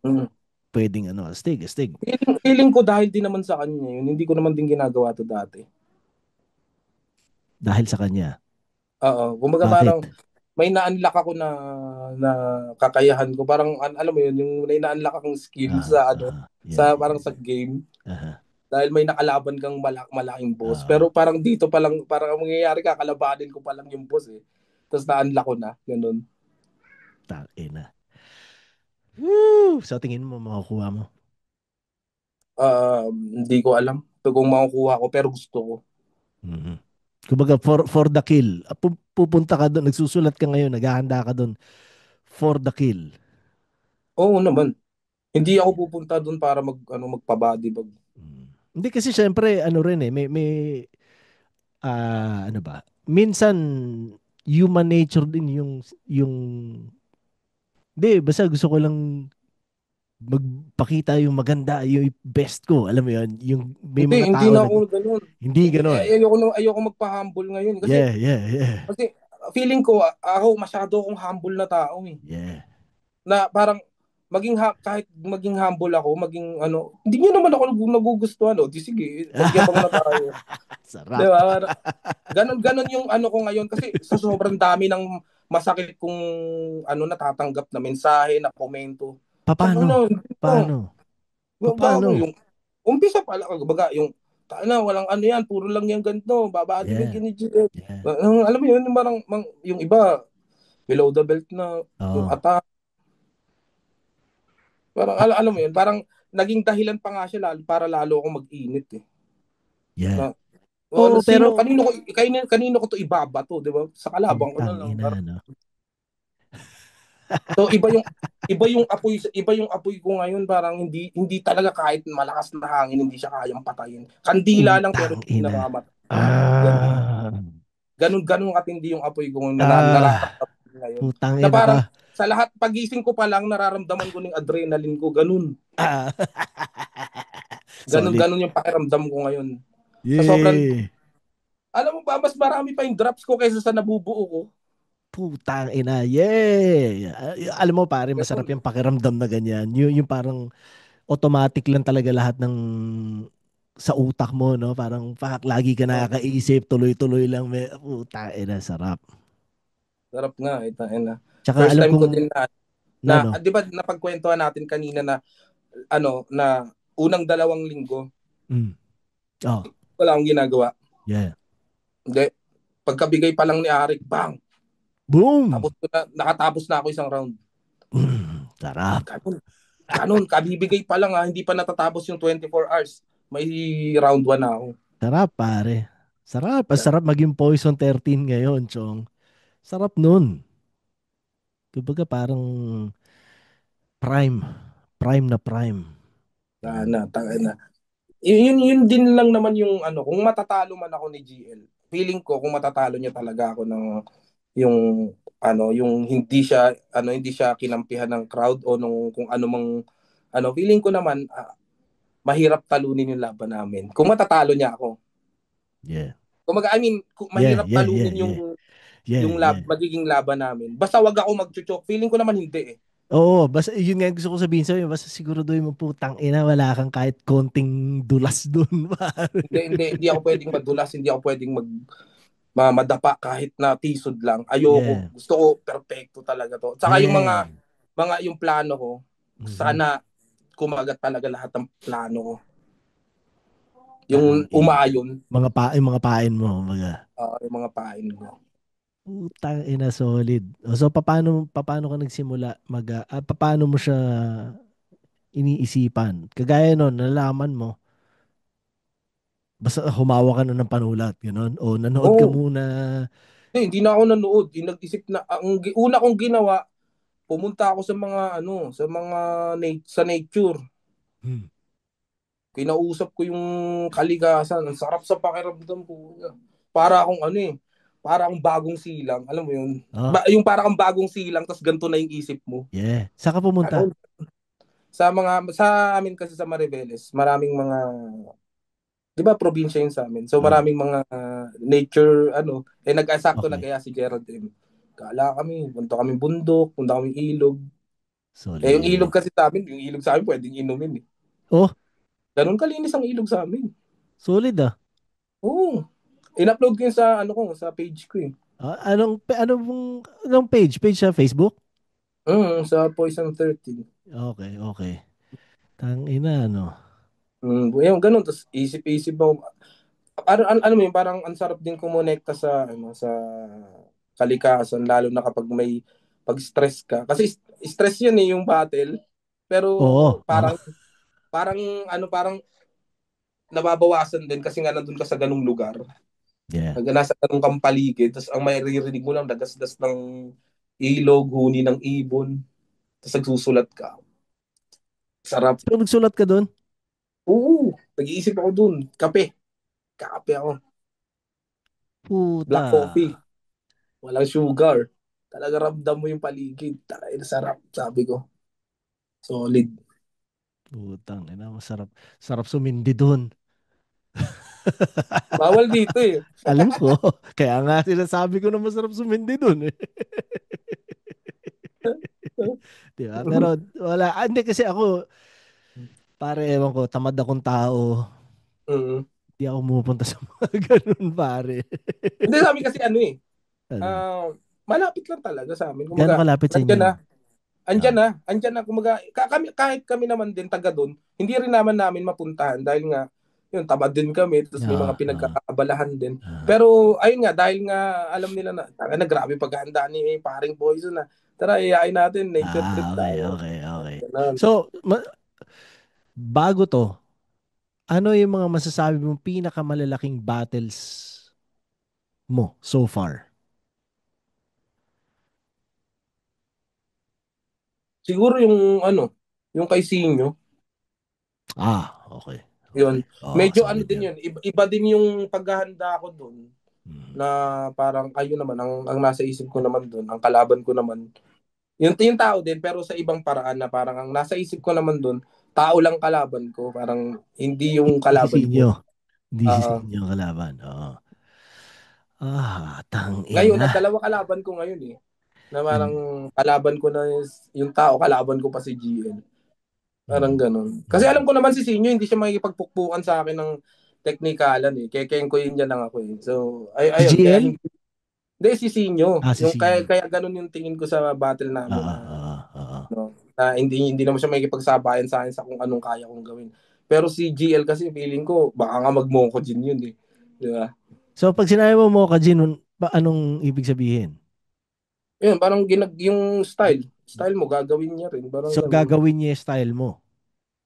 Mm. pwedeng astig, astig. Feeling ko dahil din naman sa kanya yun. Hindi ko naman din ginagawa to dati. Dahil sa kanya. Oo. Kumbaga parang Bakit? may na-unlock ako na kakayahan ko. Parang alam mo yun, yung may na-unlock akong skill Yeah, sa yeah, parang sa yeah. game. Aha. Dahil may nakalaban kang malaking boss. Ah, Pero parang dito pa lang, parang ang mangyayari kakalabanin ko pa lang yung boss eh. Tapos na-unlock ko na. Ganun. ina. Woo! So, tingin mo makukuha mo? Hindi ko alam kung makukuha ko pero gusto ko. Mhm. Kumbaga, for the kill. Pupunta ka doon, nagsusulat ka ngayon, naghahanda ka doon for the kill. Oo naman. Hindi ako pupunta doon para magpa-body bag. Mm. Hindi kasi syempre, ano rin may ano ba? Minsan, human nature din yung, hindi, basta gusto ko lang magpakita yung maganda, yung best ko. Alam mo yun, yung may mga Hindi tao na na, ako ganun. hindi ganon. Ayoko magpa-humble ngayon kasi Yeah, yeah, yeah. kasi feeling ko ako masyado akong humble na tao eh. Yeah. Na parang kahit maging humble ako, maging hindi niyo naman ako nagugustuhan, di sige, magyabang na tayo. Di Sarap. ba? Ganon yung ko ngayon kasi sa sobrang dami ng masakit kong natatanggap na mensahe, na komento. Paano? Paano? Paano? Yung umpisa pa lang, baga yung walang yan, puro lang yan ganito, babadi mo Yeah. ginigit. Yeah. Alam mo yun, parang yung iba below the belt na yung Oo. attack. Parang alam mo yun, parang naging dahilan pa nga siya para lalo akong mag-init eh. Yeah. Na, ano, Oo, pero kanino ko to ibabato, 'di ba? Sa kalaban ko na putang lang. ina, no? So iba yung apoy ko ngayon, parang hindi talaga kahit malakas na hangin hindi siya kayang patayin. Kandila lang pero Putang hindi ina. namamatay. Ganun. Ah. Ganun katindi yung apoy ko na Ah. nararamdaman ko ngayon. Putang Na ina parang ka. sa lahat pagising ko pa lang nararamdaman ko ng adrenaline ko, ganun. Ah. Ganun Solid. ganun yung pakiramdam ko ngayon. Sa sobrang Yeah. alam mo ba mas marami pa yung drops ko kaysa sa nabubuo ko. Putang ina. Yeah. Alam mo pare, masarap Ganun. yung pakiramdam na ganyan. Yung parang automatic lang talaga lahat ng sa utak mo, no? Parang lagi ka Oh, nakakaisip, tuloy-tuloy lang. Putang ina, sarap. sarap nga ito na. Tsaka First alam time ko kong, din na no? 'di ba napagkwentuhan natin kanina na na unang 2 linggo Mm. Oh, wala akong ginagawa. yeah. Hindi. Pagkabigay pa lang ni Arik, bang! Boom! Tapos nakatapos na ako isang round. Sarap. Ganun. Ganun. Kabibigay pa lang hindi pa natatapos yung 24 hours. May round 1 na ako. Sarap, pare. Sarap. Sarap maging Poison 13 ngayon, Chong. Sarap nun. Kumbaga parang prime. Prime na prime. Na, tanga na. Yun din lang naman yung kung matatalo man ako ni GL. Feeling ko kung matatalo niya talaga ako ng yung yung hindi siya kinampihan ng crowd o nung kung ano mang feeling ko naman mahirap talunin yung laban namin. Kung matatalo niya ako. Yeah. Kumaga, I mean, Yeah, mahirap yeah, yeah, talunin yung yeah. Yeah, yeah. magiging laban namin. Basta wag ako mag-choke. Feeling ko naman hindi eh. Oo, basta yun nga yung gusto ko sabihin sa'yo. Basta siguraduhin mo putang ina, wala kang kahit konting dulas dun, pare. Hindi ako pwedeng madulas, hindi ako pwedeng madapa kahit na tisod lang. Ayoko. Yeah. Gusto ko perfecto talaga to. Saka yung Yeah. yung plano ko, Mhm. sana kumagat talaga lahat ng plano ko. Tang Yung ina. umayon, Mga pain mo, mga. yung mga pain ko. Putang ina, solid. So paano ka nagsimula paano mo siya iniisipan? Kagaya nun, nalaman mo, basta humawa ka na ng panulat, gano'n? O nanood ka Oo. muna. Hindi na ako nanood. Nag-isip na una kong ginawa, pumunta ako sa mga sa mga sa nature. Hmm. Kinausap ko yung kalikasan. Ang sarap sa pakiramdam ko. Para akong para akong bagong silang. Alam mo yun? Oh, Yung para akong bagong silang tapos ganito na yung isip mo. yeah. Saan ka pumunta? Ano? Sa amin kasi sa Maribeles, maraming mga 'di ba probinsya yun sa amin. So Oh, maraming mga nature nag-asakto okay. nag-aya si Gerald M. Kala kami, punta kami bundok, punta kami ilog. Solid Yung ilog yan. kasi sa amin, yung ilog sa amin pwedeng inumin eh. Oh, Ganun kalinis ang ilog sa amin. solid ah. Oo. In-upload ko yun sa sa page ko eh. Anong page? Page sa Facebook? Sa Poison 13. Okay, okay. Tang ina, no? Yung ganun, tapos isip-isip ako. Ano mo yun, parang ang sarap din kumonekta sa kalikasan, lalo na kapag may pag-stress ka. Kasi stress yan eh, yung battle. Pero Oo, oo. parang, parang, parang nababawasan din kasi nga nandun ka sa ganung lugar. Yeah. Nasa ganung kang paligid, tapos ang maririnig mo lang, dagas-das ng ilog, huni ng ibon, tapos nagsusulat ka. Sarap. So, nagsulat ka doon? Oo, nag-iisip ako dun. Kape. Kape ako. Puta. Black coffee. Walang sugar. Talaga ramdam mo yung paligid. Talaga sarap, sabi ko. Solid. Putang ina, masarap. Sarap sumindi doon. Bawal dito eh. Alam ko. Kaya nga sinasabi ko na masarap sumindi doon eh. Di ba? Pero wala. Hindi kasi ako, pare, ewan ko, tamad akong tao. Mm. Hindi ako pumupunta sa mga ganun, pare. Hindi sa amin kasi Ano? malapit lang talaga sa amin. Gano'ng Kumaga, kalapit sa nandiyan inyo? na. Andyan Ah, na. Andyan na. Kumaga, kahit kami naman din taga doon, hindi rin namin mapuntahan dahil nga, yun, tamad din kami, tapos may mga ah, ah, pinagkakaabalahan din. ah. Pero, ayun nga, dahil nga alam nila na grabe paghahanda ni paring Poison na. Tara, iyain natin, nature trip Okay, tayo. okay, okay. Ganun. So, bago to, ano yung mga masasabi mong pinakamalalaking battles mo so far? Siguro yung ano, yung kay Sinyo, Okay. Okay. yun. Oh, Medyo ano solid din yan. yun, iba din yung paghahanda ko doon Mm. na parang ayun naman ang nasa isip ko naman doon, ang kalaban ko naman. Yung tao din pero sa ibang paraan na parang ang nasa isip ko naman doon, tao lang kalaban ko, parang hindi yung Hindi si kalaban ko. Sinyo. Hindi si Ah, Sinyo ang kalaban. Oo. ngayon, Tangina. dalawa kalaban ko ngayon eh. Na parang Mm. kalaban ko na yung tao, kalaban ko pa si GL. Parang Mm. ganun. Kasi Mm. alam ko naman si Sinyo, hindi siya makikipagpukpukan sa akin ng teknikalan eh. Kaya ko yun dyan lang ako eh. So, Si ayun, kaya GL? hindi si Sinyo. Si Yung Sinyo. kaya ganun yung tingin ko sa battle namin Oo, na, oo, oo. no, na hindi naman siya makikipagsabayan sa akin sa kung anong kaya kong gawin. Pero si GL kasi feeling ko baka nga magmoko din yun eh. Di ba? So, pag sinabi mo Kajin, anong ibig sabihin? Yun, parang yung style mo gagawin niya rin, parang So, ganun. gagawin niya yung style mo.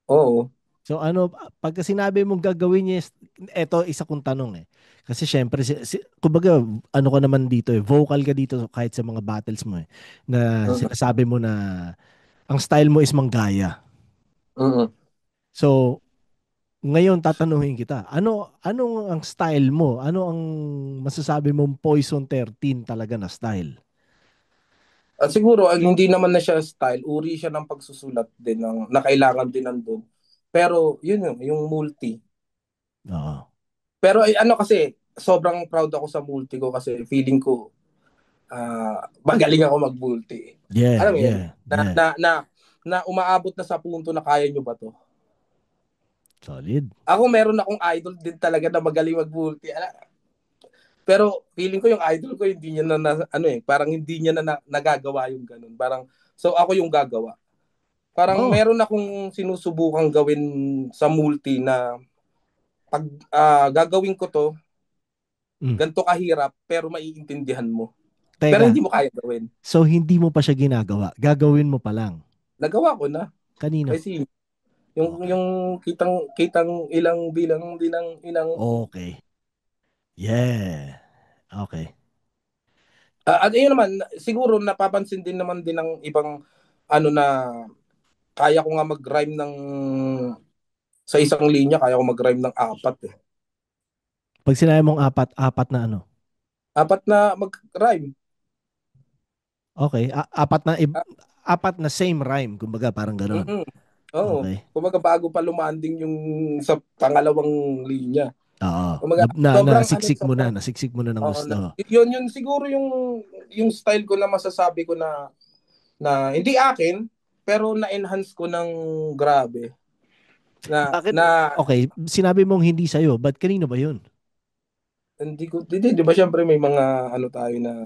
Oo. So, pagka sinabi mong gagawin niya, eto, isa kong tanong eh. Kasi syempre, kumbaga, ano ka naman dito eh, vocal ka dito kahit sa mga battles mo eh, na Mm. sinasabi mo na ang style mo is manggaya. Mm. So, ngayon tatanungin kita, anong ang style mo? Ano ang masasabi mong Poison 13 talaga na style? At siguro hindi naman na siya style, uri siya ng pagsusulat din na kailangan din nandun. Pero yun yung multi. Oo. Pero ay, ano kasi, sobrang proud ako sa multi ko kasi feeling ko magaling ako mag-multi. Yeah, Alam mo yun? yeah, Na, yeah. na, na, na umaabot na sa punto na kaya nyo ba to? Solid. Ako meron akong idol din talaga na magaling mag-multi. Pero feeling ko yung idol ko hindi niya ano eh, parang hindi niya nagagawa yung ganun. Parang so ako yung gagawa. Parang Oh, meron akong sinusubukang gawin sa multi na pag gagawin ko to, mm. ganito kahirap pero maiintindihan mo. Pero Teka, hindi mo kaya gawin. so hindi mo pa siya ginagawa. Gagawin mo pa lang. Nagawa ko na. Kanino? Kasi yung Okay. yung kitang ilang bilang dinang inang Okay. Yeah. Okay. at ayun naman siguro napapansin din naman din ng ibang ano na kaya ko nga mag-rhyme ng sa isang linya kaya ko mag-rhyme ng apat eh. Pag sinabi mong apat, apat na ano? Apat na mag-rhyme. Okay. Apat na same rhyme. Kumbaga, parang ganon. Mm. Oo. Okay. Kumbaga bago pa lumanding yung sa pangalawang linya. Oo. Kumbaga sobrang ano Nasiksik mo na. sobrang Nasiksik mo na ng oo, gusto. yun siguro yung style ko na masasabi ko na hindi akin pero na-enhance ko ng grabe na Bakit? na Okay. Sinabi mong hindi sa'yo. Ba't kanino ba yun? hindi di ba syempre may mga ano tayo na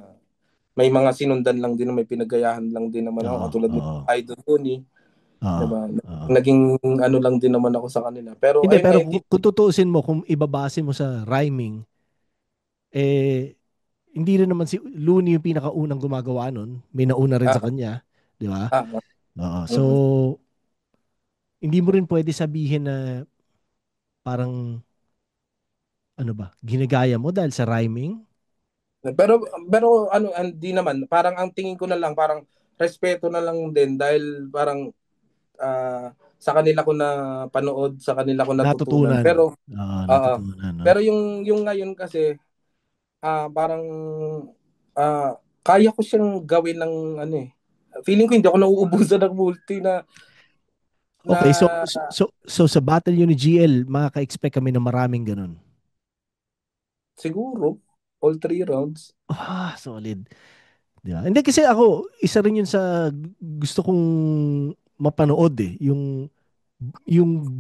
may mga sinundan lang din may pinagayahan lang din naman ako Oo. katulad ni Oo. Idol Tony, di Oo. ba? Oo. Naging ano lang din naman ako sa kanila. Pero Hindi, ayun nga pero hindi kung tutuusin mo, kung ibabase mo sa rhyming, eh, hindi rin naman si Looney yung pinakaunang gumagawa nun. May nauna rin sa ah, kanya. Di ba? ah, Oo. So, mm. hindi mo rin pwede sabihin na parang, ano ba, ginagaya mo dahil sa rhyming? Pero ano hindi naman parang ang tingin ko na lang parang respeto na lang din dahil parang sa kanila ko na panood, sa kanila ko natutunan. Natutunan. Pero Oo, oo. natutunan, no? Pero yung ngayon kasi parang kaya ko siyang gawin ng ano eh. Feeling ko hindi ako nauubusan ng multi Okay, so, na sa battle yun ni GL, makaka-expect kami ng maraming ganun. siguro all three rounds. Solid. Di ba? Hindi kasi ako, isa rin yun sa gusto kong mapanood eh. Yung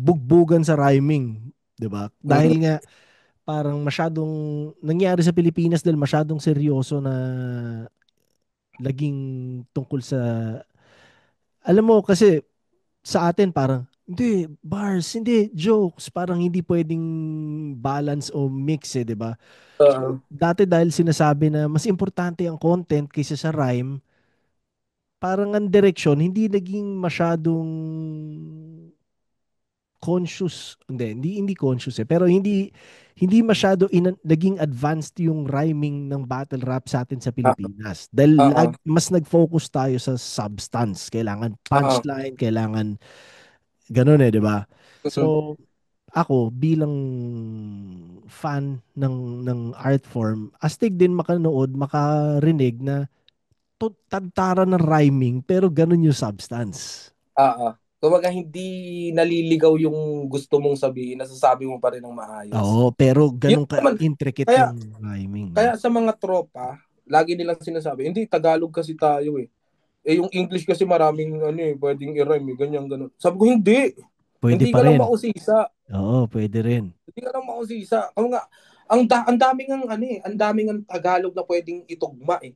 bugbugan sa rhyming. Di ba? Mm. Dahil nga, parang masyadong, nangyari sa Pilipinas dahil masyadong seryoso na laging tungkol sa, alam mo kasi, sa atin parang, hindi, bars, hindi, jokes. Parang hindi pwedeng balance o mix eh, di ba? So, Uh, dati dahil sinasabi na mas importante ang content kaysa sa rhyme, parang ang direksyon hindi naging masyadong conscious, hindi conscious pero hindi masyado naging advanced yung rhyming ng battle rap sa atin sa Ah, Pilipinas. Dahil Oo. mas nag-focus tayo sa substance. Kailangan Oo. punchline, kailangan ganun di ba? Mhm. So, ako bilang fan ng art form, astig din makanood, makarinig na tantara ng rhyming pero ganun yung substance. Oo. Kumbaga hindi naliligaw yung gusto mong sabihin, nasasabi mo pa rin ng maayos. Oo, pero Yun ganun naman, ka-intricate kaya yung rhyming, no? kaya sa mga tropa, lagi nilang sinasabi, hindi Tagalog kasi tayo eh. Eh yung English kasi maraming ano eh, pwedeng i-rhyme eh, ganyan ganun. Sabi ko hindi. Pwede Hindi pa ka lang rin. mausisa. Oo, pwede rin. Hindi ka lang mausisa. Kung nga ang daming ang ano eh, ang daming ang Tagalog na pwedeng itugma eh,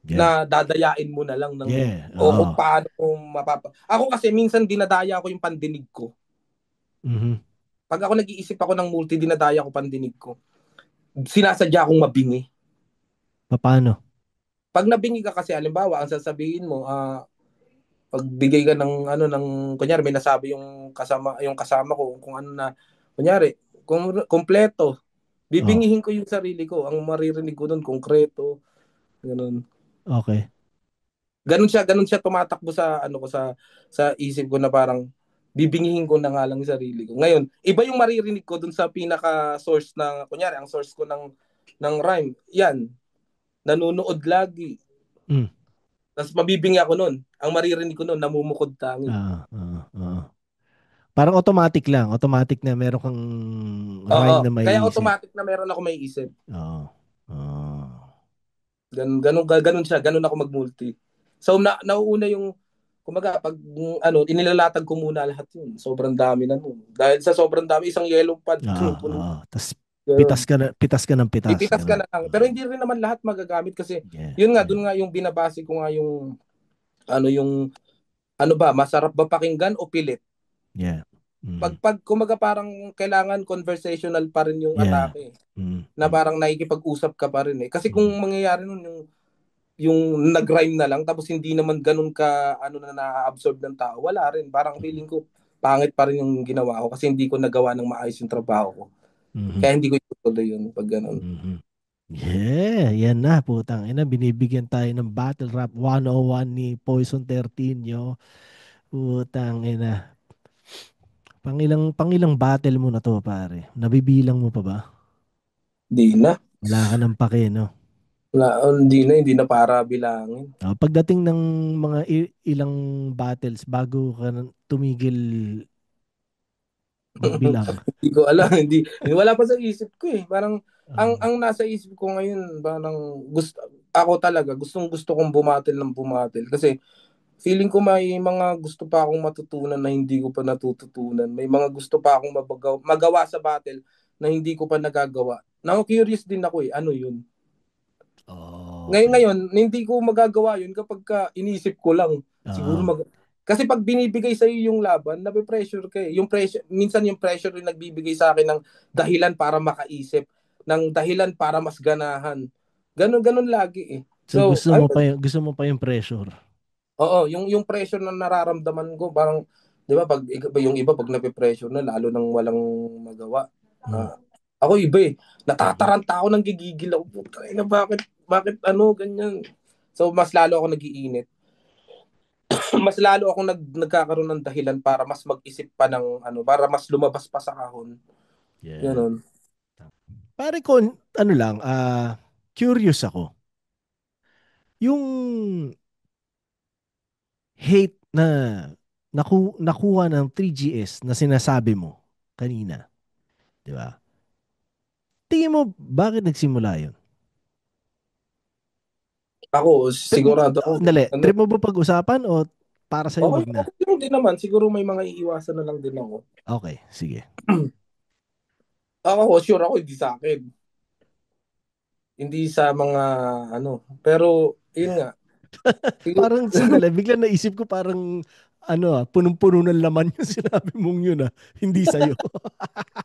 Yeah. na dadayain mo na lang ng Yeah. o kung Oo. paano mo Ako kasi minsan dinadaya ko yung pandinig ko. Mhm. Pag ako nag-iisip ako ng multi, dinadaya ko pandinig ko. Sinasadya akong mabingi. Paano? Pag nabingi ka kasi, halimbawa, ang sasabihin mo, pagbigay ka ng ano ng kunyari may nasabi yung kasama ko kung ano na kunyari kumpleto, Oh, bibingihin ko yung sarili ko, ang maririnig ko doon konkreto, ganun. okay. Ganun siya tumatakbo sa ano ko sa isip ko na parang bibingihin ko na nga lang yung sarili ko. Ngayon, iba yung maririnig ko doon sa pinaka source ng kunyari ang source ko ng rhyme. Yan, nanonood lagi. Mm. Tapos mabibingi ako nun. Ang maririnig ko nun, namumukod tangi. Oo. Parang automatic lang. Automatic na meron kang Oo. rhyme na may Kaya isip. automatic na meron ako may isip. Oo. Oo. Ganun siya. Ganun ako mag-multi. So, nauuna yung, kumaga, pag, inilalatag ko muna lahat yun. Sobrang dami na nun. Dahil sa sobrang dami, isang yellow pad. Puno. Tapos Ganun. pitas ka ng pitas. Pipitas ka Ganun. na lang. Pero hindi rin naman lahat magagamit kasi, Yeah. yun nga, dun nga yung binabase ko nga yung, ano ba, masarap ba pakinggan o pilit? Yeah. Pag kumaga parang kailangan conversational pa rin yung Yeah. atake. Na parang nakikipag-usap ka pa rin eh. Kasi kung mangyayari nun yung nag-rhyme na lang tapos hindi naman ganun ka ano na na-absorb ng tao, wala rin. Parang feeling ko pangit pa rin yung ginawa ko kasi hindi ko nagawa ng maayos yung trabaho ko. Kaya hindi ko itutuloy yun pag ganun. Yeah, yan na putang ina, binibigyan tayo ng Battle Rap 101 ni Poison 13 yo. Putang ina. Pangilang battle mo na to, pare? Nabibilang mo pa ba? Di na. Wala ka ng pake, no? Hindi na para bilangin. Pagdating ng mga ilang battles bago ka tumigil magbilang. Hindi ko alam, hindi wala pa sa isip ko eh. Parang Ah, ang nasa isip ko ngayon, parang ako talaga gustong-gusto kong bumatil ng bumatil kasi feeling ko may mga gusto pa akong matutunan na hindi ko pa natututunan. May mga gusto pa akong magawa sa battle na hindi ko pa nagagawa. Curious din ako eh, ano yun? okay. Ngayon, hindi ko magagawa yun kapag inisip ko lang. Siguro Ah, kasi pag binibigay sa iyo yung laban, nape-pressure ka eh. Yung pressure, minsan yung pressure yung nagbibigay sa akin ng dahilan para makaisip, ng dahilan para mas ganahan. Ganun lagi eh. so So, ayun, gusto mo pa yung pressure. oo, yung pressure na nararamdaman ko, parang, di ba, yung iba, pag nape-pressure na, lalo nang walang magawa. Mm. Ako iba eh. Natataranta ako, nang gigigil ako. Puta, bakit ano, ganyan. So, mas lalo ako nagiinit. Mas lalo ako nagkakaroon ng dahilan para mas mag-isip pa ng ano, para mas lumabas pa sa kahon. Yeah. Ganun. Pare ko, ano lang, curious ako. Yung hate na nakuha ng 3GS na sinasabi mo kanina, di ba? Tingin mo, bakit nagsimula yun? Ako, sigurado ako, Dali, ano, trip mo ba pag-usapan o para sa'yo okay, wag na? okay lang din naman. Siguro may mga iiwasan na lang din ako. Okay, sige. Ako, sure ako, hindi sa akin. Hindi sa mga, ano, pero, yun nga. Siguro, Parang sandali, bigla naisip ko parang punong-puno ng laman yung sinabi mong yun Hindi sa'yo.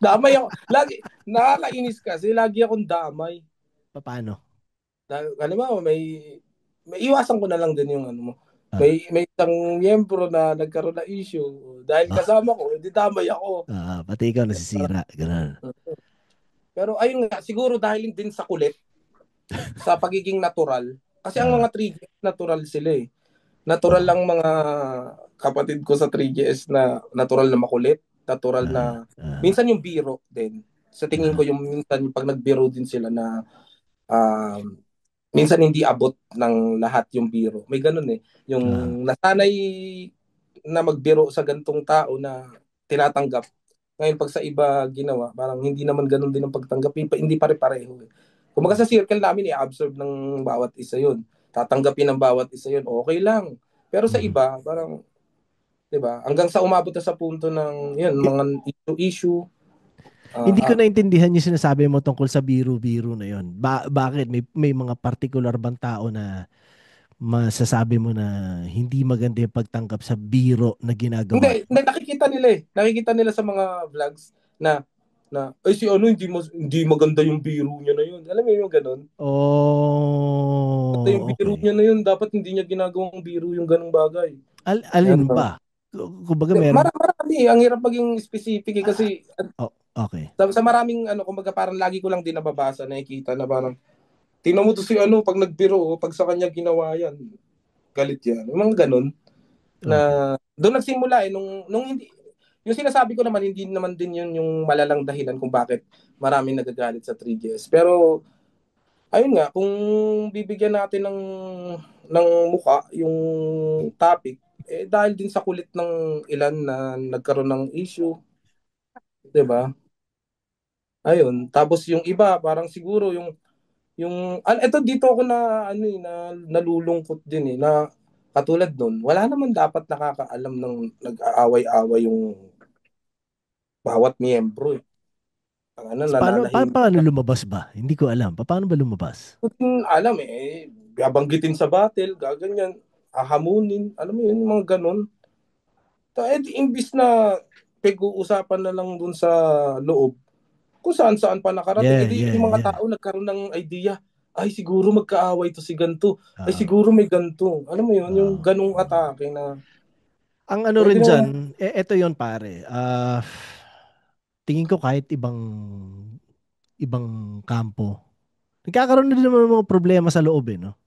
damay ako. Lagi, nakakainis kasi, lagi akong damay. Paano? Alam mo, may iwasan ko na lang din yung ano mo. Ah, May isang miyembro na nagkaroon na issue. Dahil kasama ko, hindi damay ako. Pati ikaw nasisira. Ganun. Pero ayun nga, siguro dahil din sa kulit, sa pagiging natural. Kasi ang Ah, mga 3GS, natural sila eh. Natural ah, lang mga kapatid ko sa 3GS na natural na makulit, natural na, ah, ah, minsan yung biro din. Sa tingin ko ah, yung minsan pag nagbiro din sila na um, minsan hindi abot ng lahat yung biro. May ganun eh. ah. Yung nasanay na magbiro sa gantong tao na tinatanggap. Ngayon pag sa iba ginawa, parang hindi naman ganun din ang pagtanggap. Hindi pare-pareho eh. Kumbaga sa circle namin, i-absorb ng bawat isa yun. Tatanggapin ng bawat isa yun, okay lang. Pero sa Mm. iba, parang, di ba, hanggang sa umabot na sa punto ng, yun, Eh, mga issue-issue. Hindi ko ah, naintindihan yung sinasabi mo tungkol sa biro-biro na yon. Bakit? May mga particular bang tao na masasabi mo na hindi maganda yung pagtanggap sa biro na ginagawa Hindi, nyo? hindi, nakikita nila eh. Nakikita nila sa mga vlogs na ay si ano hindi maganda yung biro niya na yun. Alam mo yung ganun. At yung Oh, biro okay. niya na yun, dapat hindi niya ginagawang biro yung ganung bagay. Alin Yan. ba? Kumbaga meron. Marami, ang hirap maging specific eh, kasi Ah, oh, okay. sa maraming ano, kumbaga parang lagi ko lang din nababasa, nakikita na parang tingnan mo to si ano pag nagbiro, pag sa kanya ginawa yan, galit yan. Yung mga ganun na Okay. doon nagsimula eh nung hindi yung sinasabi ko naman hindi naman din yun yung malalang dahilan kung bakit maraming nagagalit sa 3GS. Pero ayun nga, kung bibigyan natin ng muka yung topic, eh dahil din sa kulit ng ilan na nagkaroon ng issue, 'di ba? Ayun, tapos yung iba parang siguro eto dito ako na ano eh, na nalulungkot din eh na katulad nun, wala naman dapat nakakaalam ng nag-aaway-away yung bawat miyembro eh. Ang ano, nananahimik Paano ka. lumabas ba? Hindi ko alam. Paano ba lumabas? Hindi ko alam eh, babanggitin sa battle, gaganyan, ahamunin, alam mo yun, yung mga ganun. Imbis na pag-uusapan na lang dun sa loob, kung saan-saan pa nakarating, Yeah, edi yeah, yung mga yeah. tao nagkaroon ng idea, ay siguro magkaaway to si ganto, ay Ah, siguro may ganto. Alam mo yun, yung ah. ganung atake na Ang ano pwede rin naman, dyan, eto yon pare. Tingin ko kahit ibang kampo, nagkakaroon na din naman ng mga problema sa loob eh, no?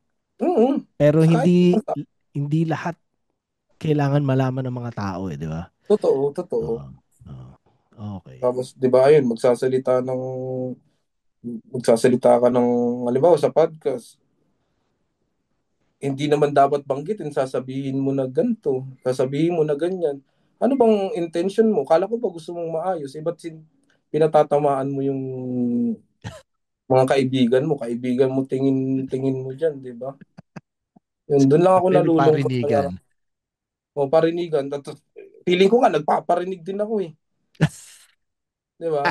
Pero kahit hindi lahat kailangan malaman ng mga tao eh, di ba? totoo, totoo. Oo. Oo. Okay. Tapos, di ba, ayun, magsasalita ka ng, halimbawa, sa podcast, hindi naman dapat banggitin, sasabihin mo na ganito, sasabihin mo na ganyan. Ano bang intention mo? Kala ko ba gusto mong maayos? Ba't pinatatamaan mo yung mga kaibigan mo, tingin mo dyan, di ba? Yun, doon lang ako May nalulungkot na parinigan. parang, o parinigan. Feeling ko nga, nagpaparinig din ako eh. Di ba?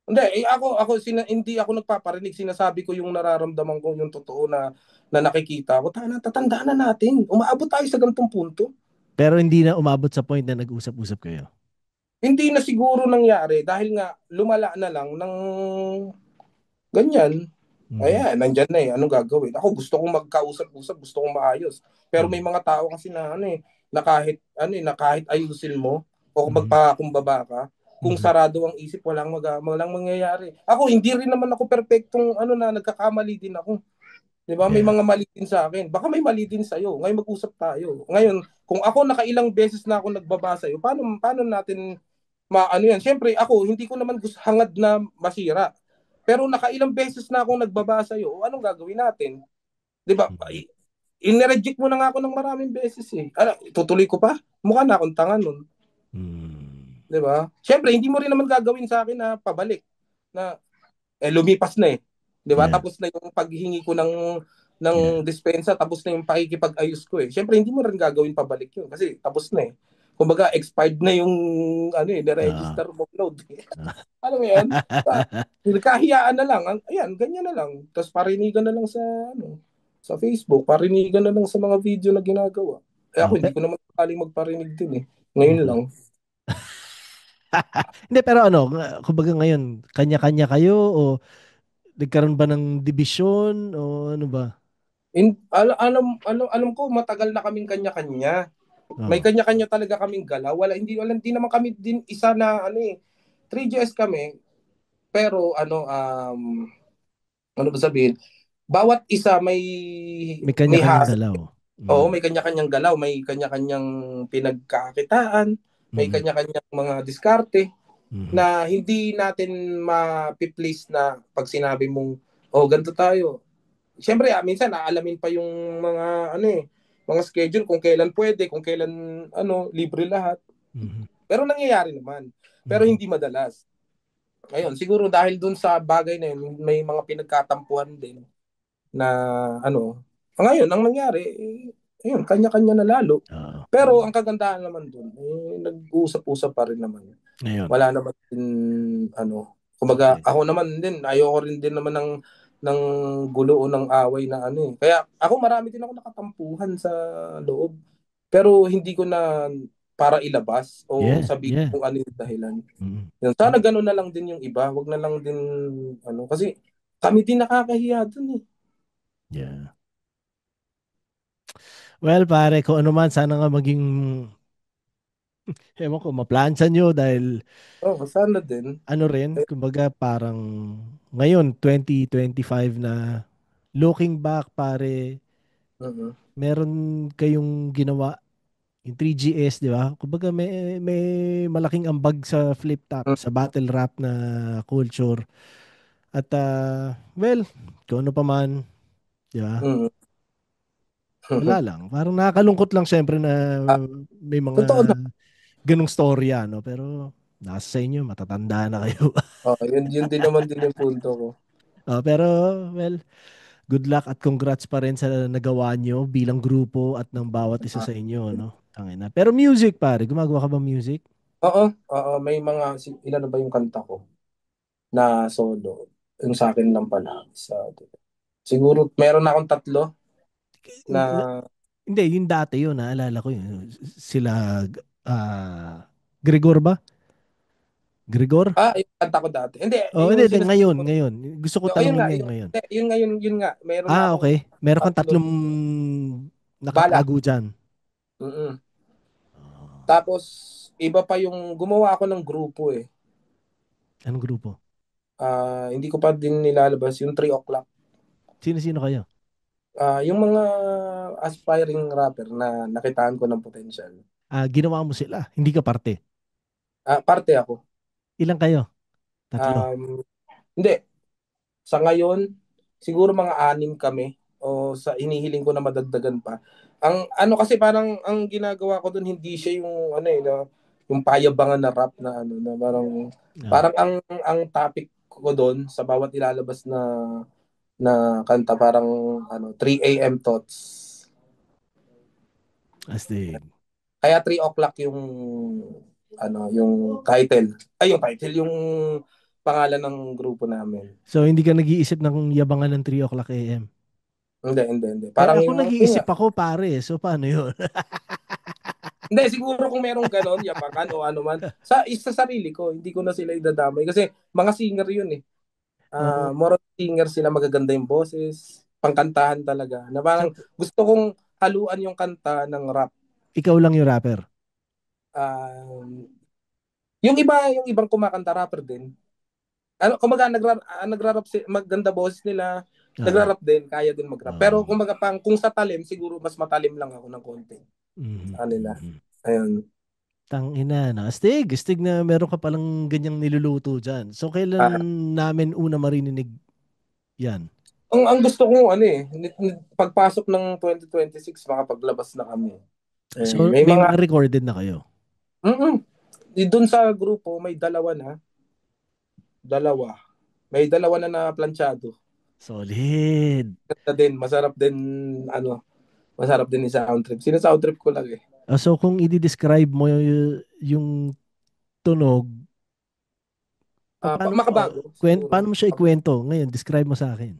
Hindi, hindi ako nagpaparinig. Sinasabi ko yung nararamdaman ko, yung totoo na nakikita ko. Tatandaan na natin. Umaabot tayo sa ganitong punto. Pero hindi na umabot sa point na nag-usap-usap kayo. Hindi na siguro nangyari dahil nga lumala na lang ng ganyan. Mhm. Ayan, nandyan na eh. Anong gagawin? Ako gusto kong magkausap-usap, gusto kong maayos. Pero may Mhm. mga tao kasi na ano eh, na kahit ayusin mo o Mhm. magpakumbaba ka, kung Mhm. sarado ang isip, walang mangyayari. Ako, hindi rin naman ako perpektong ano na nagkakamali din ako. 'Di ba? May Yeah. mga mali din sa akin. Baka may mali din sa iyo. Ngayon mag-usap tayo. Ngayon, kung ako nakailang beses na ako nagbabasa iyo, paano natin maano yan? Siyempre, ako hindi ko naman gusto hangad na masira. Pero nakailang beses na akong nagbabasa iyo, anong gagawin natin? 'Di ba? Mhm. Inireject mo na nga ako ng maraming beses eh. Ano, tutuloy ko pa? Mukha na akong tanga nun. Mhm. 'Di ba? Siyempre, hindi mo rin naman gagawin sa akin na pabalik na lumipas na eh. 'Di ba? Yeah. Tapos na yung paghihingi ko ng Yeah. dispensa, tapos na yung pakikipag-ayos ko eh. Siyempre hindi mo rin gagawin pabalik 'yun kasi tapos na eh. Kumbaga expired na yung ano eh, Ah. na-register mo upload. Alam mo 'yan? Kahiyaan na lang. Ayan, ganyan na lang. Tapos parinigan na lang sa ano, sa Facebook, parinigan na lang sa mga video na ginagawa. Eh ako hindi ko naman kaling magparinig din eh. Ngayon Mhm. lang. Hindi, pero ano, kumbaga ngayon, kanya-kanya kayo o nagkaroon ba ng division o ano ba? Alam ko matagal na kaming kanya-kanya. May kanya-kanya talaga kaming galaw. Hindi naman kami din isa na 3GS kami. Pero ano ba sabihin? Bawat isa May kanya-kanyang hustle. galaw. Oo, may kanya-kanyang galaw, may kanya-kanyang pinagkakitaan, may Mm. kanya-kanyang mga diskarte Mhm. na hindi natin ma-please na pag sinabi mong, ganito tayo. Siyempre, minsan aalamin pa yung mga schedule kung kailan pwede, kung kailan libre lahat. Mhm. Pero nangyayari naman. Pero Mhm. hindi madalas. Ayun, siguro dahil dun sa bagay na yun, may mga pinagkatampuhan din na ngayon ang nangyari, ayun, kanya-kanya na lalo. Oo. Pero ang kagandahan naman dun, nag-uusap-usap pa rin naman. Ngayon. Wala naman din kumbaga Okay. ako naman din, ayoko rin din naman ng gulo o ng away na Kaya ako marami din ako nakatampuhan sa loob. Pero hindi ko na para ilabas o Yeah, sabihin yeah. kung ano yung dahilan. Mhm. Yun. Sana gano'n na lang din yung iba. Wag na lang din kasi kami din nakakahiya dun eh. Yeah. Well, pare, kung ano man, sana nga maging, ewan ko, maplansya nyo dahil Sana din. ano rin, kumbaga parang ngayon, 2025 na, looking back, pare, Mhm. meron kayong ginawa yung 3GS, di ba? Kumbaga may malaking ambag sa flip top, sa battle rap na culture. At well, kung ano pa man, di ba? Mhm. Wala lang. Parang nakakalungkot lang syempre na Ah, may mga totoo na. ganong storya, no? Pero nasa sa inyo, matatanda na kayo. Yun din naman din yung punto ko. Pero, well, good luck at congrats pa rin sa nagawa nyo bilang grupo at ng bawat isa sa inyo, no? Tangina. Pero music, pare. Gumagawa ka ba music? Oo, may ilan na ba yung kanta ko na solo. Yung sa akin lang pala. Siguro meron na akong 3 na Hindi, yung dati yun, naalala ko yun. Sila, Gregor ba? Gregor? yung kanta ko dati. Hindi, Oh, yung hindi, sinasabi ngayon, ko. ngayon. Gusto ko Ayun nga, tanongin yan ngayon. yun ngayon, yun nga. Meron na akong Okay. Meron kang 3 tatlong balak. nakatago dyan. Mm-mm. Tapos, iba pa yung gumawa ako ng grupo eh. Anong grupo? Hindi ko pa din nilalabas yung 3 o'clock. Sino-sino kayo? Yung mga aspiring rapper na nakitaan ko ng potential. Ginawa mo sila. Hindi ka parte. Parte ako. Ilang kayo? Tatlo. Hindi. Sa ngayon, siguro mga 6 kami o sa inihiling ko na madagdagan pa. Ang kasi parang ang ginagawa ko doon hindi siya yung yung payabangan na rap na na parang Ah, ang topic ko doon sa bawat ilalabas na kanta parang 3 AM thoughts. astig. Kaya 3 o'clock yung yung title. Yung title, yung pangalan ng grupo namin. So, hindi ka nag-iisip ng yabangan ng 3 o'clock AM? Hindi. Parang Ako yung yun nag-iisip nga. ako, pare. So, paano yun? Hindi, siguro kung merong ganon, yabangan o ano man, sa sarili ko, hindi ko na sila idadamay. Kasi mga singer yun eh. Oo. More singer sila, magaganda yung boses, pangkantahan talaga. Na parang So, gusto kong haluan yung kanta ng rap. ikaw lang yung rapper. Yung ibang kumakanta rapper din. Kumbaga nagra-rap maganda boses nila, Ah. nagra-rap din, kaya din mag-rap. Pero kumbaga kung sa talim, siguro mas matalim lang ako ng konti. Mhm. Sa nila. Mhm. Ayun. Tangina na. Astig na meron ka palang ganyang niluluto dyan. So, kailan Ah, namin una marininig yan? ang gusto ko pagpasok ng 2026 makapaglabas na kami. So, May may mga mga recorded na kayo? doon sa grupo may dalawa na. Dalawa. May dalawa na planchado. Solid. Ganda din, masarap din sa sound trip. Sound trip ko lang eh. So, kung i-describe mo yung tunog, paano mo, Makabago siguro. paano mo siya ikwento? Ngayon, describe mo sa akin.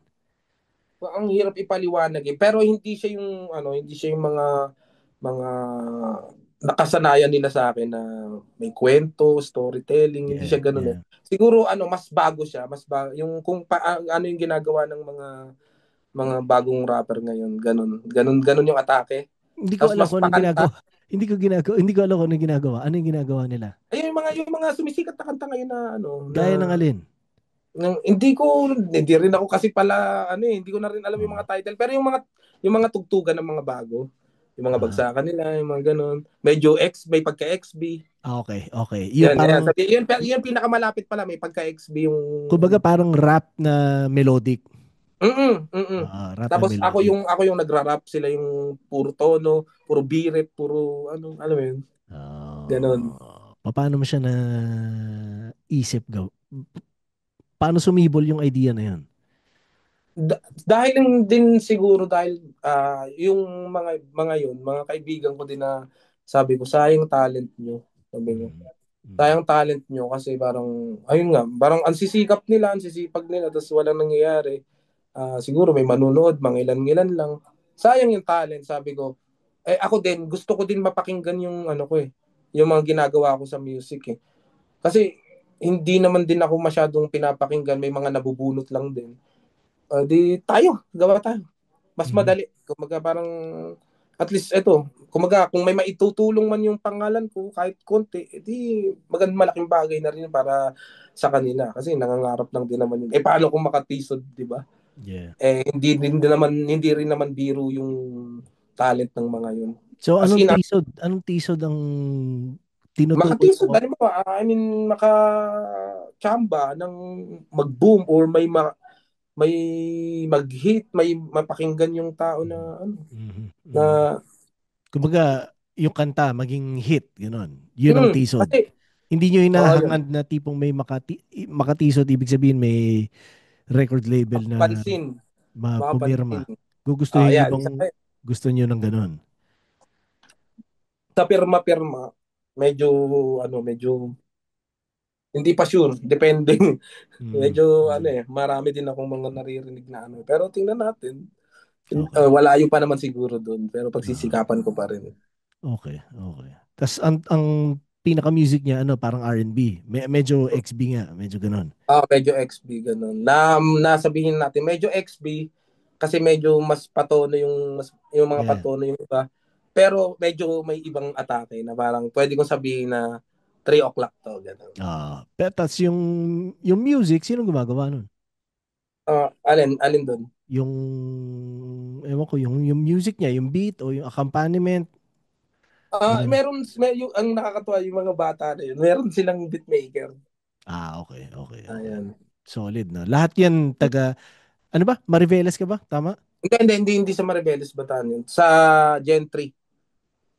Ang hirap ipaliwanag eh. Pero hindi siya yung mga nakasanayan nila sa akin na may kwento, storytelling, hindi Yeah, siya ganoon eh. yeah. Siguro mas bago siya, yung kung ano yung ginagawa ng mga bagong rapper ngayon, ganun yung atake. Hindi ko Tapos alam mas kung anong pakanta. ginagawa. Hindi ko alam kung ano yung ginagawa. Ano yung ginagawa nila? Ayun yung mga sumisikat na kanta ngayon na ano na Gaya ng alin? hindi rin ako kasi pala hindi ko na rin alam yung Oh. mga title pero yung mga tugtugan ng mga bago, yung mga Ah, bagsakan nila, yung mga ganun. Medyo may pagka XB. okay. Yung Yan, parang, sabi, yun pinakamalapit pala may pagka XB yung kumbaga parang rap na melodic. mm. Rap na Tapos ako melodic. yung nagra-rap, sila yung puro tono, puro birit, puro alam mo yun. Ganun. Paano mo siya na isip Paano sumibol yung idea na yun? Dahil din siguro dahil yung mga yun, mga kaibigan ko din na sabi ko, sayang talent nyo. Sabi ko, Mm. Mm. sayang talent nyo kasi parang, ayun nga, parang ang sisikap nila, ang sisipag nila, tapos walang nangyayari. Siguro may manunood, mga ilan-ilan lang. Sayang yung talent, sabi ko. Ako din, gusto ko din mapakinggan yung ano ko yung mga ginagawa ko sa music eh. Kasi hindi naman din ako masyadong pinapakinggan, may mga nabubunot lang din. Di tayo, gawa tayo. Mas Mhm. madali. Kumaga parang, at least ito, kumaga kung may maitutulong man yung pangalan ko, kahit konti, edi malaking bagay na rin para sa kanila. Kasi nangangarap lang din naman yun. Paano kung makatisod, di ba? Yeah. Hindi rin naman biro yung talent ng mga yun. So As in, anong tisod ang tinutukoy makatisod, mo? I mean, maka-chamba ng mag-boom or may mag-hit, may mapakinggan yung tao na Mhm. na Mhm. Kumbaga, yung kanta maging hit, gano'n. Yun ang tisod. kasi Hindi nyo yun, hinahangad na tipong may makatisod, ibig sabihin may record label na makapansin, makapansin. pumirma. Gugustuhin nyo Yan, bang gusto nyo ng gano'n? sa pirma-pirma, medyo medyo hindi pa sure, depende. Mm. Medyo Mm. marami din akong mga naririnig na pero tingnan natin. Okay. Walayo pa naman siguro doon, pero Ah, pagsisikapan ko pa rin. okay. Tapos ang pinaka-music niya, parang R&B. Medyo XB nga, medyo gano'n. Medyo XB ganun. Nasabihin natin medyo XB kasi medyo mas patono yung mga Yeah. patono yung iba. Pero medyo may ibang atake na parang pwede kong sabihin na 3 o'clock to ganun. Pero tapos yung music, sino gumagawa nun? Alin doon? Yung, ewan ko, yung music niya, yung beat o yung accompaniment. Ganun. Ang nakakatuwa yung mga bata na yun. Meron silang beatmaker. Okay. Ayan. Solid, no? Lahat yan ano ba? Mariveles ka ba? Tama? Hindi sa Maribeles Bataan yun. Sa Gentry.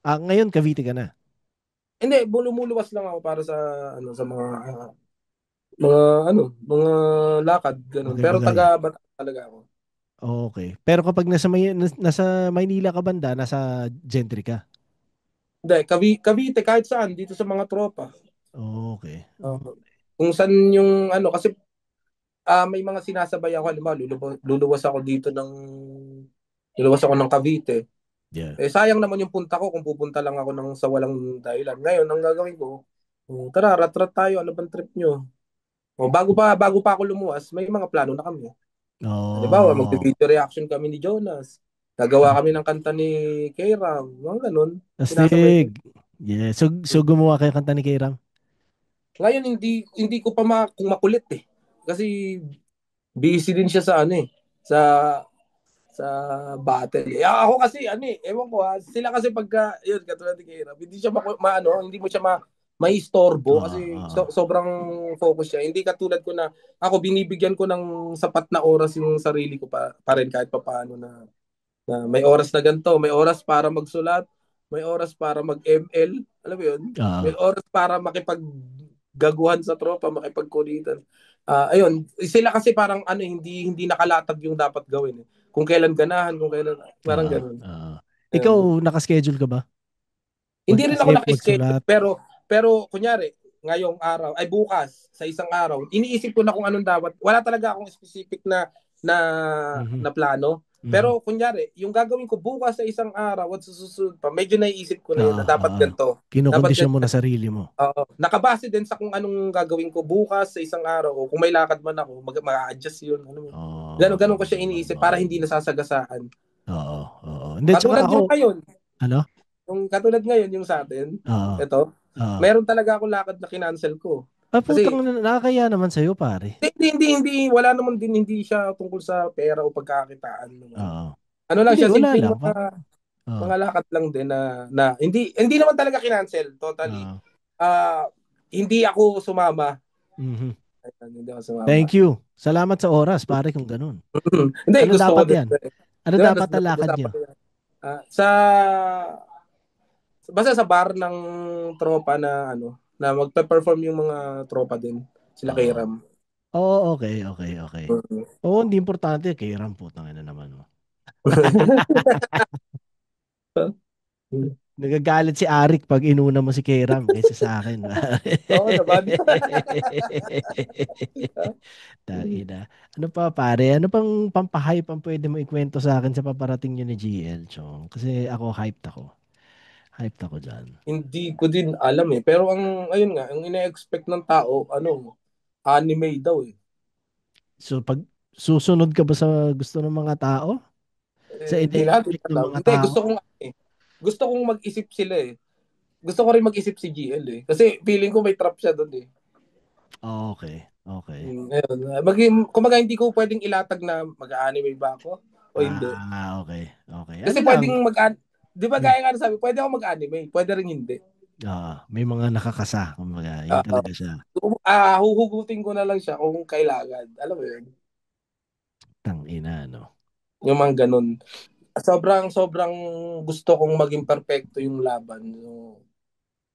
Ngayon, Cavite ka na. Hindi, lumuluwas lang ako para sa sa mga mga lakad ganun. Okay, Pero bagay. taga Bataan talaga ako. Okay. Pero kapag nasa Maynila ka banda, nasa Gentry ka. Hindi, Cavite kahit saan dito sa mga tropa. Okay. Uh, kung saan yung kasi may mga sinasabay ako, halimbawa luluwas ako ng Cavite. Yeah. Sayang naman yung punta ko kung pupunta lang ako sa walang dahilan. Ngayon, ang gagawin ko, tara, rat-rat tayo, ano bang trip nyo? Bago pa ako lumuwas, may mga plano na kami. Halimbawa, Oh. mag-video reaction kami ni Jonas. Gagawa kami ng kanta ni K-Ram. Mga ganun. Sinasabay ko. Astig. Yeah. So gumawa kayo kanta ni Kairam? Ngayon, hindi ko pa kung makulit eh. Kasi busy din siya sa sa sa battle. Ako kasi ewan ko sila kasi pagka yun katulad ni Kira, hindi siya hindi mo siya may istorbo kasi Oo. sobrang focus siya. Hindi katulad ko na ako binibigyan ko ng sapat na oras yung sarili ko pa rin kahit papaano na may oras na ganito, may oras para magsulat, may oras para mag-ML, alam mo yun? Oo. May oras para makipaggaguhan sa tropa, makipagkulitan. Ayun, sila kasi parang hindi nakalatag yung dapat gawin. Kung kailan ganahan, kung kailan, parang Oo. ganun. Oo. Ikaw, Ayun. nakaschedule ka ba? Hindi rin ako Mag-isip, naka-schedule, magsulat? pero kunyari, ngayong araw, ay bukas, sa isang araw, iniisip ko na kung anong dapat. Wala talaga akong specific na Mhm. na plano. Mhm. Pero kunyari, yung gagawin ko bukas sa isang araw at susunod pa, medyo naiisip ko na yun Oo. na dapat Oo. ganito. Dapat Kinokondisyon mo ganito. na sarili mo. Nakabase din sa kung anong gagawin ko bukas sa isang araw o kung may lakad man ako, mag-a-adjust yun. Ganun ko siya iniisip para hindi nasasagasaan. Oo. Hindi, tsaka Katulad ako, yung ngayon, ano? Yung katulad ngayon yung sa atin, Oo. ito, Oo. meron talaga akong lakad na kinancel ko. Putang Kasi nakakaya naman sa'yo, pare. hindi, wala naman din, hindi siya tungkol sa pera o pagkakitaan naman. Oo. Ano lang Hindi, siya, wala simpleng lang. Oo. mga lakad lang din na hindi naman talaga kinancel, totally. Oo. Hindi ako sumama. Mhm. Ayun, hindi ako sumama. Thank you. Salamat sa oras, pare, kung ganun. Hindi, Ano gusto ko dapat din. yan? Ano Di ba, dapat ang lakad nyo? napag-usapan ko yan. Basta sa bar ng tropa na na magpe-perform yung mga tropa din. Sila kay Oo. Ram. Oo, okay, okay, okay. Oo, hindi importante. Kay Ram, putang ina naman mo. Nagagalit si Arik pag inuna mo si Kayram kaysa sa akin. Oo naman. Tangina. Ano pa pare? Ano pang pampahype ang pwede mo ikwento sa akin sa paparating nyo ni GL, Chong? Kasi ako hyped ako. Hyped ako dyan. Hindi ko din alam eh. Pero ayun nga, ang ina-expect ng tao, anime daw eh. So pag susunod ka ba sa gusto ng mga tao? Sa Hindi natin ina-expect ng alam. mga Hindi, tao? gusto kong mag-isip sila eh. Gusto ko rin mag-isip si GL eh. Kasi feeling ko may trap siya doon eh. Oh, okay. Okay. Ayun. Kumbaga hindi ko pwedeng ilatag na mag-anime ba ako o hindi. Okay. Okay. Kasi Ano lang? pwedeng di ba Hmm. gaya nga sabi, pwede ako mag-anime, pwede rin hindi. May mga nakakasa. Kumbaga, yun Ah, talaga siya. huhugutin ko na lang siya kung kailangan. Alam mo yun? Tangina, no? Yung mga ganun. Sobrang gusto kong maging perfecto yung laban. So,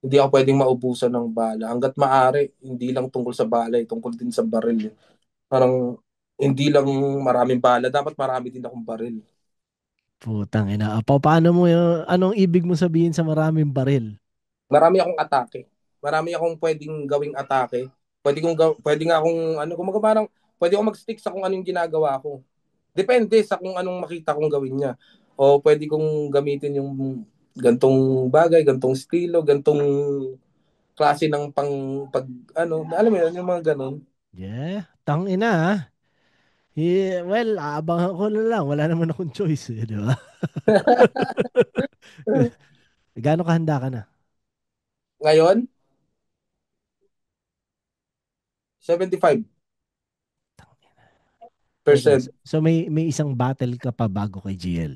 hindi ako pwedeng maubusan ng bala. Hanggat maaari, hindi lang tungkol sa bala, tungkol din sa baril. Parang hindi lang maraming bala, dapat marami din akong baril. Putang ina. Paano mo yung, anong ibig mo sabihin sa maraming baril? Marami akong atake. Marami akong pwedeng gawing atake. Pwede nga akong parang pwede akong mag-stick sa kung anong ginagawa ko. Depende sa kung anong makita kong gawin niya. O pwede kong gamitin yung gantong bagay, gantong estilo, gantong klase ng alam mo yun, yung mga ganon. Yeah. Tangina, ah. Well, aabangan ko na lang. Wala naman akong choice, eh, di ba? Gaano kahanda ka na? Ngayon, 75%. Teka, so may isang battle ka pa bago kay GL?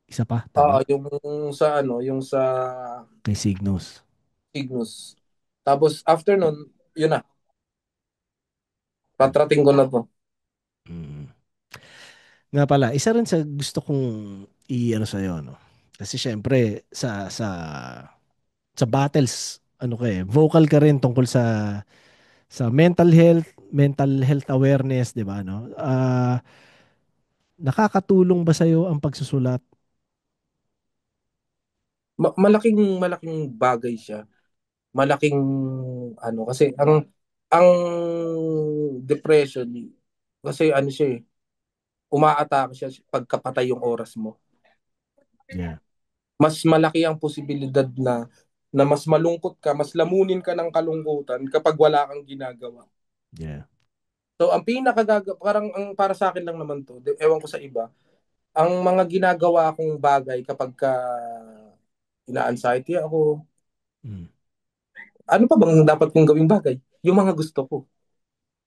Isa pa, tama? Yung sa Kay Cygnus. Cygnus. Tapos after nun, yun na, patrating ko na to. Mm. Nga pala, isa rin sa gusto kong i-ano sa'yo, no? Kasi syempre, sa battles, vocal ka rin tungkol sa mental health awareness, 'di ba, no? Nakakatulong ba sa ang pagsusulat? Malaking malaking bagay siya. Malaking kasi ang depression kasi siya umaatake siya pagkapatay yung oras mo. Yeah. Mas malaki ang posibilidad na mas malungkot ka, mas lamunin ka ng kalungkutan kapag wala kang ginagawa. Yeah. So ang parang para sa akin lang naman to, ewan ko sa iba, ang mga ginagawa kong bagay kapag ina-anxiety ako, Mm. ano pa bang dapat kong gawing bagay? Yung mga gusto ko.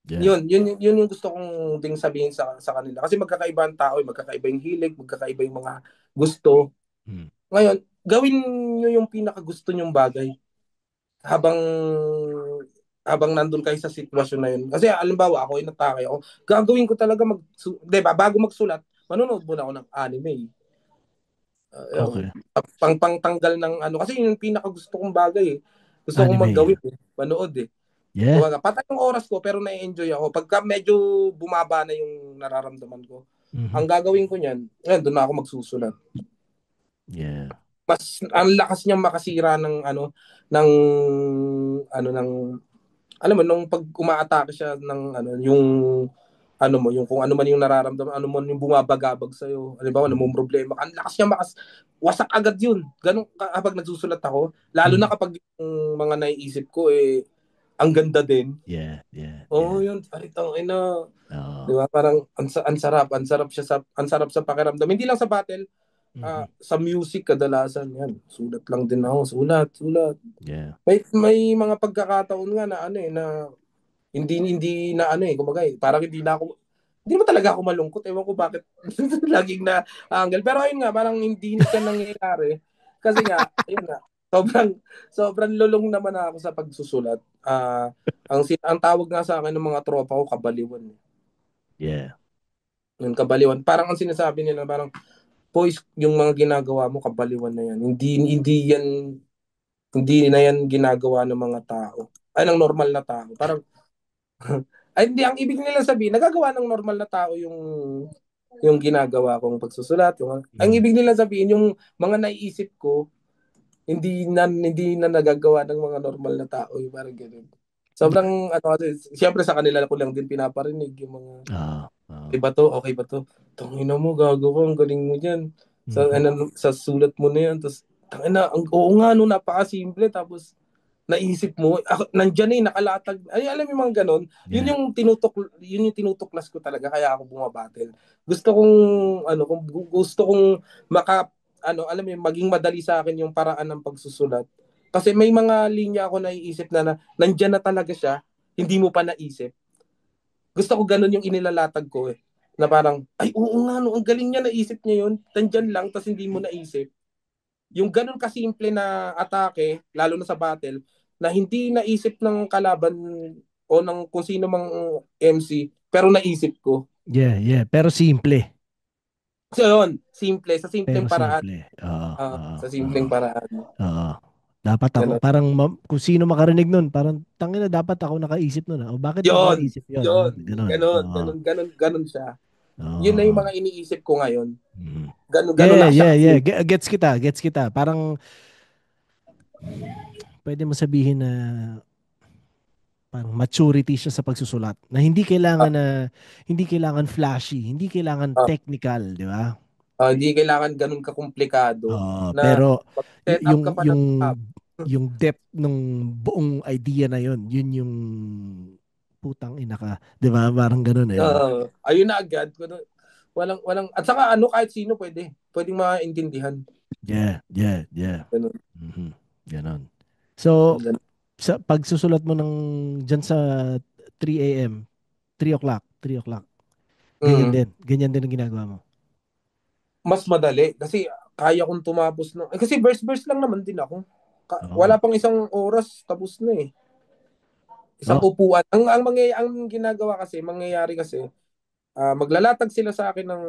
Yeah. Yun yung gusto kong ding sabihin sa kanila. Kasi magkakaiba ang tao, magkakaiba yung hilig, magkakaiba yung mga gusto. Mm. Ngayon, gawin nyo yung pinakagusto nyong bagay habang nandun kayo sa sitwasyon na yun. Kasi alimbawa ako, inatake ako, gagawin ko talaga diba, bago magsulat, manonood muna ako ng anime. Okay. Pangtanggal ng kasi yun yung pinakagusto kong bagay eh. Gusto kong Anime. maggawin manood eh. Yeah. Kumbaga, patay yung oras ko pero na-enjoy ako. Pagka medyo bumaba na yung nararamdaman ko, ang gagawin ko niyan, doon na ako magsusulat. Yeah. Mas ang lakas niya makasira ng ng alam mo nung pag umaatake siya ng yung yung kung ano man yung nararamdaman, ano man yung bumabagabag sa iyo. Halimbawa, namong problema, ang lakas niya wasak agad yun. Ganun kapag nagsusulat ako, lalo na kapag yung mga naiisip ko ang ganda din. Yeah, yeah. Oo, yun. Paritang Oo. di ba? Parang ang sarap sa pakiramdam. Hindi lang sa battle, Mhm. Sa music kadalasan yan. Sulat lang din ako. Sulat. Yeah. May mga pagkakataon nga na ano na hindi na kumbaga parang hindi mo talaga ako malungkot. Ewan ko bakit laging na angle. Pero ayun nga, parang hindi siya nangyayari. Kasi nga, ayun nga, sobrang lulong naman ako sa pagsusulat. Ang tawag nga sa akin ng mga tropa ko, kabaliwan. Yeah. Yung kabaliwan. Parang ang sinasabi nila, parang, boys, yung mga ginagawa mo, kabaliwan na yan. Hindi na yan ginagawa ng mga tao. Ay, ng normal na tao. Parang, ay, hindi, ang ibig nila sabihin, nagagawa ng normal na tao yung ginagawa kong pagsusulat. Ang ibig nila sabihin, yung mga naiisip ko, hindi na nagagawa ng mga normal na tao. Yung parang ganun. Sobrang, siyempre sa kanila ko lang din pinaparinig yung mga, okay ba to? Tangina mo, gago ko, ang galing mo dyan. Sa sulat mo na yan. Tapos, oo nga, no, napakasimple. Tapos, naisip mo, nandiyan nakalatag. Ay, alam mo yung mga ganon. Yeah. Yun yung tinutuklas ko talaga, kaya ako bumabattle. Gusto kong alam mo, maging madali sa akin yung paraan ng pagsusulat. Kasi may mga linya ako naiisip na nandiyan na talaga siya, hindi mo pa naisip. Gusto ko ganun yung inilalatag ko na parang, ay oo nga, no, ang galing niya, naisip niya yun, nandiyan lang, tas hindi mo naisip. Yung ganun kasimple na atake, lalo na sa battle, na hindi naisip ng kalaban o ng kung sino mang MC, pero naisip ko. Yeah. Pero simple. So yun, sa simpleng Pero paraan. simple. Sa simpleng paraan. Dapat ako, Ganun. parang kung sino makarinig nun, parang tangina, dapat ako nakaisip nun. O bakit mo naisip yun? Ganun siya. Yun na yung mga iniisip ko ngayon. Ganun na siya. Yeah. Gets kita. Parang pwede mo sabihin na parang maturity siya sa pagsusulat. Na hindi kailangan flashy, hindi kailangan technical, di ba? Hindi kailangan ganun kakomplikado na Pero set up ka pa ng yung depth ng buong idea na yun yung putang ina ka, 'di ba? Parang ganoon ayun na agad. Walang at saka kahit sino pwedeng maintindihan. Yeah. Ganun. Ganon. So, Ganun. sa pagsusulat mo ng dyan sa 3 a.m., 3 o'clock, ganyan din ang ginagawa mo. Mas madali kasi kaya kong tumapos kasi verse lang naman din ako. Wala pang isang oras tapos na isang upuan. Ang ginagawa kasi, mangyayari kasi, maglalatag sila sa akin ng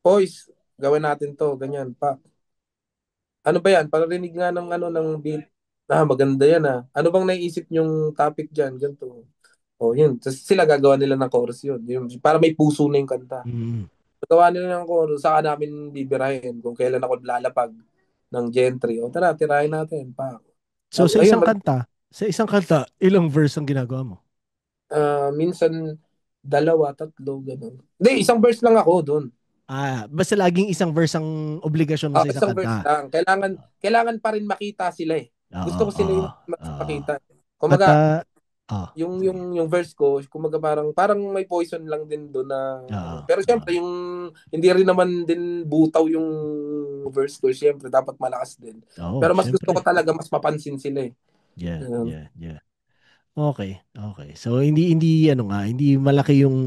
boys, gawin natin to, ganyan pa. Ano ba yan? Parinig nga ng beat. Maganda yan Ano bang naisip yung topic dyan? Ganito. Yun. Tapos sila gagawa nila ng chorus yun. Para may puso na yung kanta. Gagawa nila ng chorus, saka namin bibirahin kung kailan ako lalapag ng gentry. Tara, tirahin natin. So sa isang kanta, ilang verse ang ginagawa mo? Minsan 2, 3, ganun. Hindi, isang verse lang ako doon. Basta laging isang verse ang obligasyon mo sa isang kanta. Verse lang. Kailangan pa rin makita sila Gusto ko sila yung makita. Kumaga, yung verse ko, kumaga parang may poison lang din doon na pero syempre yung hindi rin naman din butaw yung verse ko, syempre dapat malakas din. Pero mas syempre. gusto ko talaga mas mapansin sila Yeah. Okay. So hindi malaki yung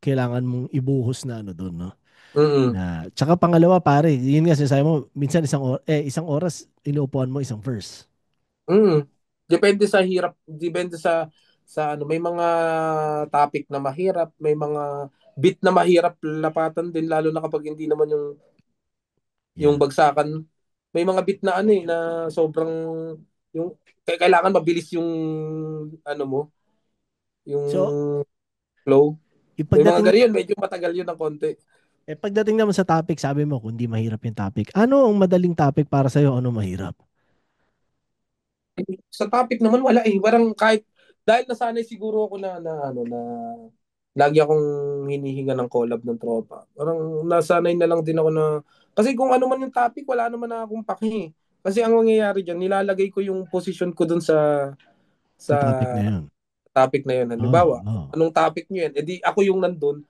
kailangan mong ibuhos na doon, no? Tsaka pangalawa pare, yun nga sinasabi mo, minsan isang oras inuupuan mo isang verse. Depende sa hirap, depende sa may mga topic na mahirap, may mga beat na mahirap lapatan din, lalo na kapag hindi naman yung bagsakan. May mga beat na na sobrang yung kailangan mabilis yung yung flow. May mga ganyan, medyo matagal yun ng konti. Pagdating naman sa topic, sabi mo kung di mahirap yung topic. Ano ang madaling topic para sa'yo? Ano mahirap? Sa topic naman wala Parang kahit dahil nasanay siguro ako na lagi akong hinihinga ng collab ng tropa. Parang nasanay na lang din ako na kasi kung ano man yung topic, wala naman na akong paki. Kasi ang mangyayari diyan, nilalagay ko yung position ko dun sa topic na yun. Topic na yun. Halimbawa, anong topic niyo yan? Edi ako yung nandun,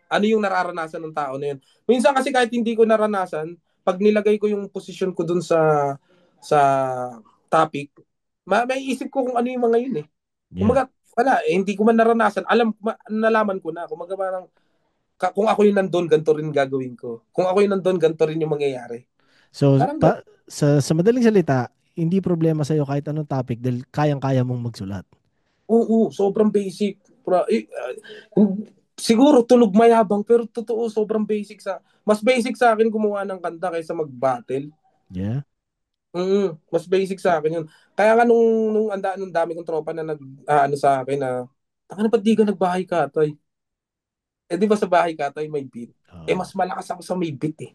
ano yung nararanasan ng tao na yun. Minsan kasi kahit hindi ko naranasan, pag nilagay ko yung posisyon ko dun sa topic, may isip ko kung ano yung mga yun eh. Yeah. Kumaga, wala, hindi ko man naranasan. Nalaman ko na. Kumaga parang, kung ako yung nandun, ganito rin gagawin ko. Kung ako yung nandun, ganito rin yung mangyayari. So, Parang ganun. sa madaling salita, hindi problema sa'yo kahit anong topic dahil kayang-kaya mong magsulat. Oo, sobrang basic. Siguro tunog mayabang, pero totoo, sobrang basic mas basic sa akin gumawa ng kanta kaysa mag-battle. Yeah. Mas basic sa akin yun. Kaya nga nung dami kong tropa na ano sa akin na, taka na ba't di ka nagbahay katay? Eh di ba sa bahay katay may beat? Eh Oo. mas malakas ako sa may beat eh.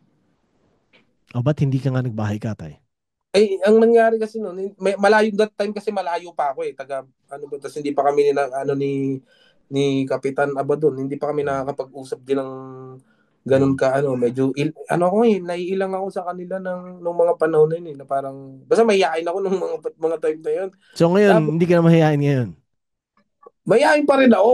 O ba't hindi ka nga nagbahay katay? Ang nangyari kasi noon, malayo that time kasi malayo pa ako eh. Ano ba, tas hindi pa kami ni Kapitan Abadon, hindi pa kami nakakapag-usap din ng ganun ka medyo ano ako naiilang ako sa kanila nung mga panahon na yun eh, na parang basta mayayain ako nung mga time na yun. So ngayon, Tapos hindi ka na mahihain ngayon? mayayain pa rin ako.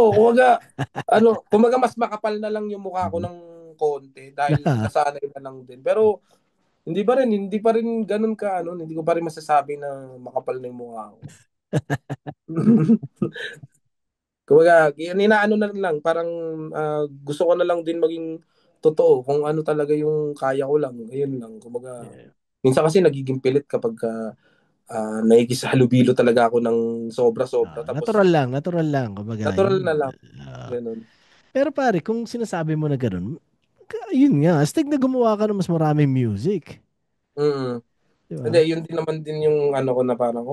Kumaga mas makapal na lang yung mukha ko ng konti dahil nasanay na lang din. Pero hindi pa rin ganun ka hindi ko pa rin masasabi na makapal na yung mukha ko. Kumbaga, inaano na lang, parang gusto ko na lang din maging totoo kung ano talaga yung kaya ko lang. Ayun lang. Kumbaga, Yeah. minsan kasi nagiging pilit kapag nakikisalubilo talaga ako ng sobra-sobra. Tapos, Natural lang. Kumbaga, natural na lang. ah, Ganun. pero pare, kung sinasabi mo na ganun, yun nga, astig na gumawa ka ng mas maraming music. Mm. Di Hindi, ba? yun din naman din yung ano ko na parang,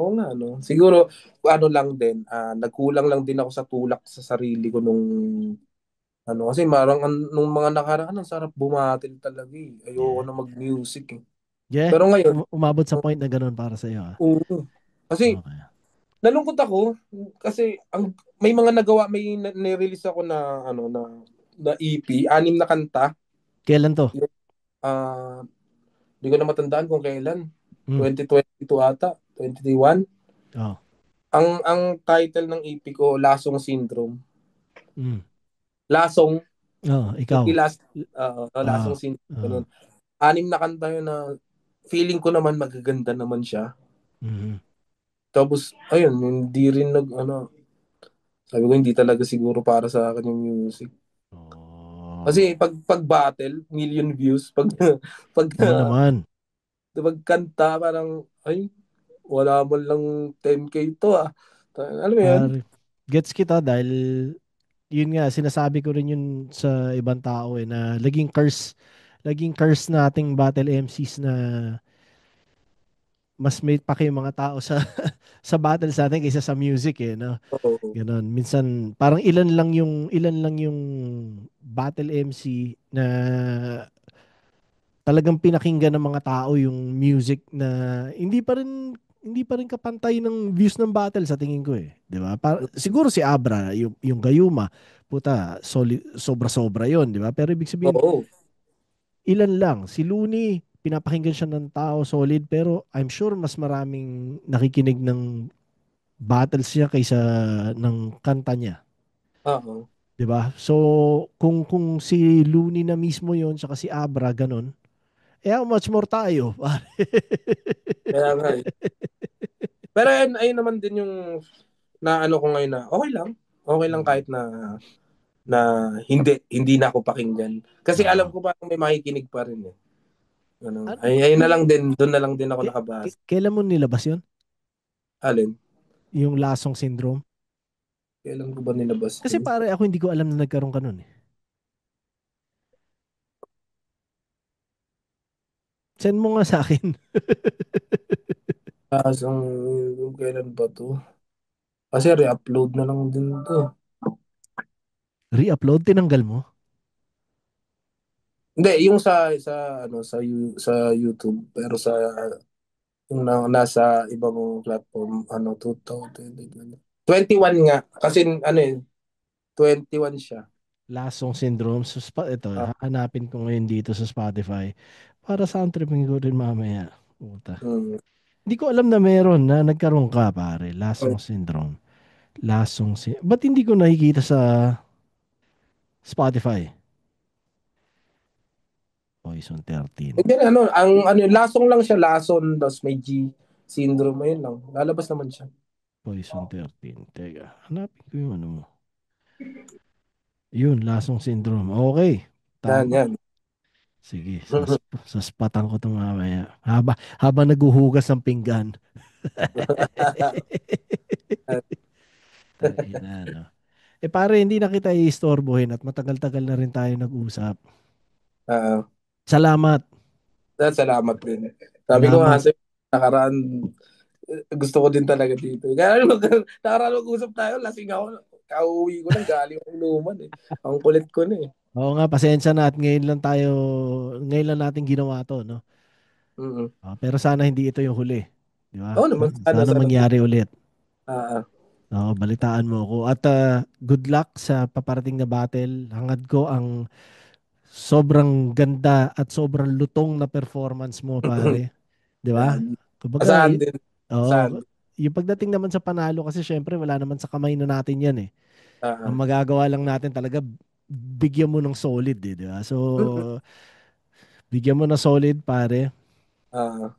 siguro, ano lang din, nagkulang lang din ako sa tulak sa sarili ko kasi marang nung mga nakaraan, ang sarap bumatil talaga eh. Ayoko Yeah. na mag-music eh. Yeah. Pero ngayon, Umabot sa point na ganun para sa'yo. Ah. oo. Kasi, Okay. nalungkot ako, kasi may mga nagawa, may nirelease ako na EP, 6 na kanta. Kailan to? Ah, Hindi ko na matandaan kung kailan. Mm. 2022 ata, 2021. Oh. Ang title ng EP ko, Lasong Syndrome. Mm. Lasong, Oh, ikaw. hindi Ah. Lasong Syndrome. Ganun. 6 na kanta yun na feeling ko naman magaganda naman siya. Mhm. Tapos, ayun, hindi rin sabi ko hindi talaga siguro para sa akin yung music. Oh. Kasi pag battle, million views, pag Oo naman. pag kanta, parang, ay, wala man lang 10K to ah. Alam mo yun? Gets kita dahil yun nga, sinasabi ko rin yun sa ibang tao na laging curse nating battle MCs na mas may paki yung mga tao sa sa battles natin kaysa sa music no. Oo. Ganon. Minsan parang ilan lang yung battle MC na talagang pinakinggan ng mga tao yung music na hindi pa rin kapantay ng views ng battle sa tingin ko 'di ba? Siguro si Abra, yung Gayuma, puta, sobra-sobra 'yon, 'di ba? Pero ibig sabihin, Oo. ilan lang. Si Looney, pinapakinggan siya ng tao, solid, pero I'm sure mas maraming nakikinig ng battles niya kaysa ng kanta niya. Oo. 'Di ba? So, kung si Looney na mismo 'yon, saka si Abra ganun, how much more tayo? Kaya nga eh. Pero ayun naman din yung ano ko ngayon na okay lang. Okay lang kahit na hindi na ako pakinggan. Kasi alam Oo. ko parang may makikinig pa rin eh. Ano, Ayun na lang din, doon na lang din ako nakabase. kailan mo nilabas 'yon? Alin? Yung Lasong Syndrome? Kailan ko ba nilabas Kasi yun? pare, ako hindi ko alam na nagkaroon ka nun. Send mo nga sa akin. Yung kailan ba to? Kasi re-upload na lang din to. Re-upload, tinanggal mo? Hindi, yung sa YouTube, pero yung nasa ibang platform, 2020. 21 nga. Kasi 21 siya. Lasong Syndrome. So, ito, Ah, hanapin ko ngayon dito sa Spotify para sound tripping ko rin mamaya. Puta. mm. Hindi ko alam na meron na nagkaroon ka, pare. Lasong Syndrome. Ba't hindi ko nakikita sa Spotify? Poison 13. Hindi ano, ang ano, lasong lang siya, lason, tapos may G syndrome, ayun lang. Lalabas naman siya. Poison 13. Teka, hanapin ko yung ano mo. Yun, lasong syndrome. Okay. Yan, Tama. yan. Sige, saspatan ko itong mamaya. Habang naguhugas ng pinggan. Tangina, no? Eh pare, hindi na kita iistorbohin at matagal-tagal na rin tayo nag-usap. Ah, Salamat. salamat din. Sabi ko nga Salamat. sa nakaraan, gusto ko din talaga dito. Kaya ano, nakaraan mag-usap tayo, lasing ako. Kauwi ko lang, galing ako inuman eh. Ang kulit ko na eh. Oo nga, pasensya na at ngayon lang natin ginawa to, no? Mm-mm. Pero sana hindi ito yung huli. Di ba? Oo naman, Sana sana. mangyari ulit. Ah, ah. Oo, balitaan mo ako. At good luck sa paparating na battle. Hangad ko ang sobrang ganda at sobrang lutong na performance mo, pare. Di ba? Yan. Kumbaga, Asahan din. oo, Asahan din. yung pagdating naman sa panalo kasi syempre wala naman sa kamay na natin yan eh. Ah, Ang ah. magagawa lang natin talaga bigyan mo ng solid eh, di ba? So, bigyan mo ng solid, pare. Ah,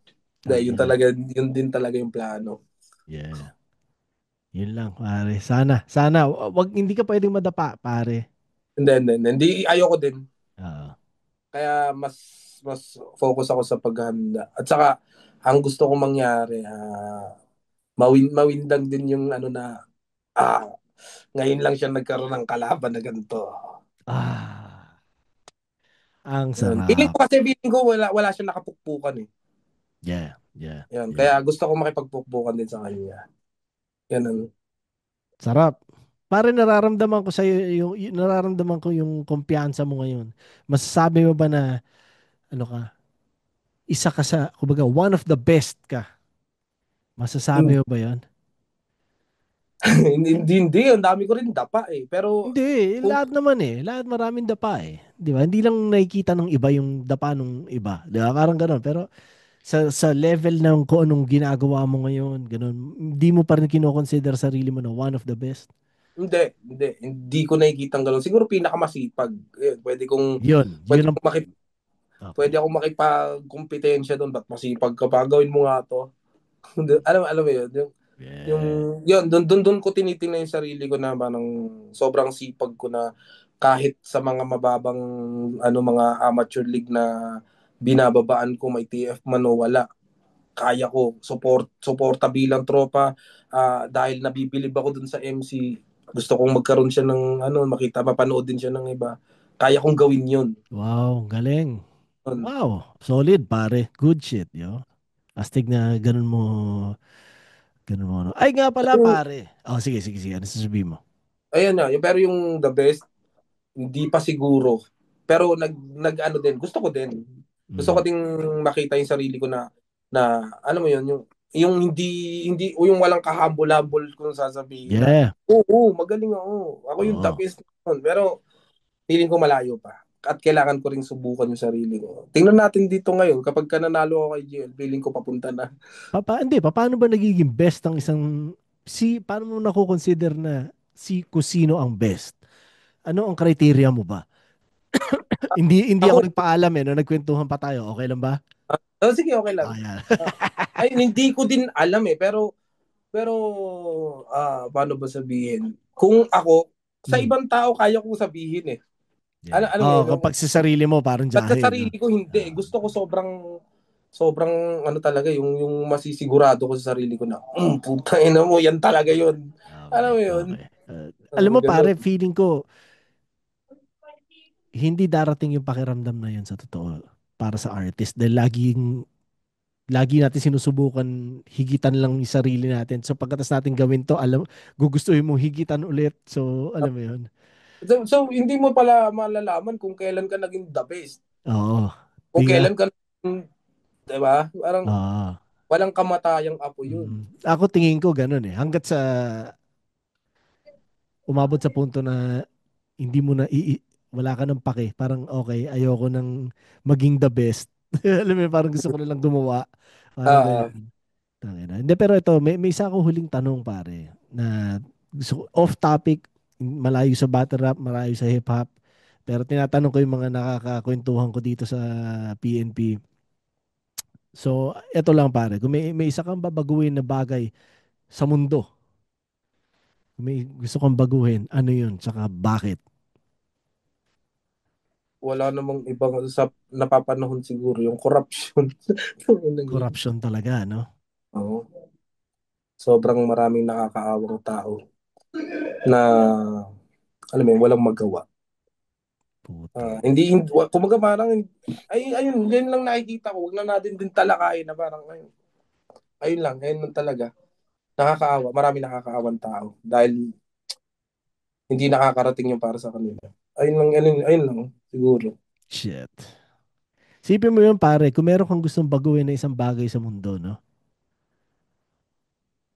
Hindi, yun Tangina. talaga, yun din talaga yung plano. Yeah. Yun lang, pare. Sana, hindi ka pwedeng madapa, pare. Hindi, ayoko din. Oo. Kaya mas focus ako sa paghahanda. At saka, ang gusto kong mangyari, mawindang din yung ano na, ah, ngayon lang siya nagkaroon ng kalaban na ganito. Ang Yun. Feeling sarap. ko kasi, feeling ko wala siya nakapukpukan eh. Yeah, yeah, Yan. yeah. Kaya gusto ko makipagpukpukan din sa kanya. Yan ang, Sarap. Pare, nararamdaman ko sa nararamdaman ko yung kumpiyansa mo ngayon. Masasabi mo ba na ano ka, isa ka sa, kumbaga, one of the best ka? Masasabi mo ba 'yon? hindi, ang dami ko rin dapa eh. Pero, Hindi, kung, lahat naman eh. Lahat maraming dapa eh. 'Di ba? Hindi lang nakikita ng iba yung dapa ng iba. 'Di ba? Parang gano'n. Pero sa level ng kung anong ginagawa mo ngayon, gano'n, hindi mo pa rin kino-consider sarili mo na one of the best. hindi ko nakikita ang gano'n. Siguro pinakamasipag. Eh, pwede Yun ang, kong okay. pwede akong makipagkompetensya doon. Ba't masipag ka pa? Gawin mo nga to. Alam mo yun? Yung, Yeah. yun, doon ko tinitingnan yung sarili ko na parang sobrang sipag ko na kahit sa mga mababang mga amateur league na binababaan ko, may TF man o wala, kaya ko suporta bilang tropa, dahil nabibilib ako dun sa MC. Gusto kong magkaroon siya ng mapanood din siya ng iba. Kaya kong gawin yun. Wow, galing. Yun. Wow, solid pare. Good shit, yo. Astig na ganun mo. Ano. Ay nga pala Yung- pare. Oh, sige, sige, sige. Ano sasabihin mo? Ayan na, pero yung the best, hindi pa siguro. Pero nag din, gusto ko din. Gusto ko Mm. ding makita yung sarili ko na alam mo yun, yung hindi o yung walang kahambol-hambol kung sasabihin na, Yeah. oo, magaling ako. Ako yung the Oo. best nun. Pero feeling ko malayo pa. At kailangan ko ring subukan yung sarili ko. Tingnan natin dito ngayon, kapag ka nanalo ako kay GL, feeling ko papunta na. Hindi, paano ba nagiging best ang isang paano mo nako-consider na kung sino ang best? Ano ang criteria mo ba? Hindi Ako, ako nagpaalam eh, no? Nagkwentuhan pa tayo. Okay lang ba? sige, okay lang. Ah, yan. Ah, ay, hindi ko din alam eh, pero paano ba sabihin? Kung ako, sa Mm. ibang tao kaya kong sabihin eh. Yeah. Alam mo Oh, yun, kapag sa sarili mo parang sa jahe, no? sarili ko hindi. Ah, Gusto ko sobrang talaga yung masisigurado ko sa sarili ko na putang ina mo yan talaga yun. Alam okay, mo yun? okay. Alam mo Ganun. pare, feeling ko hindi darating yung pakiramdam na yun sa totoo para sa artist dahil lagi natin sinusubukan higitan lang yung sarili natin. So pagkatas natin gawin to, gugustuhin mo higitan ulit. So alam mo yun. So, hindi mo pala malalaman kung kailan ka naging the best. Oo. Kung Di nga. kailan ka di ba? Parang Oo. walang kamatayang apo yun. Ako tingin ko ganun eh. Hanggat sa umabot sa punto na hindi mo na wala ka ng pake. Parang okay, ayoko nang maging the best. Alam mo yun, parang gusto ko na lang gumawa. Parang Ah, ganyan. Tangina. Hindi, pero ito, may isa akong huling tanong pare na off topic, malayo sa battle rap, malayo sa hip hop. Pero tinatanong ko yung mga nakakakwentuhan ko dito sa PNP. So, eto lang pare. Kung may isa kang babaguhin na bagay sa mundo, kung may gusto kang baguhin, ano yun? Tsaka bakit? Wala namang ibang sa napapanahon siguro yung corruption. Tangina yun. Corruption talaga, no? Oo. Sobrang maraming nakakaawang tao na alam mo yun, walang magawa. Puti. Kumbaga parang, ayun, yun lang nakikita ko. Huwag na natin din talakayin na parang, ayun lang, ayun lang talaga. Nakakaawa, marami nakakaawang tao dahil hindi nakakarating yung para sa kanila. Ayun lang, siguro. Shit. Sipin mo yun, pare, kung meron kang gustong baguhin na isang bagay sa mundo, no?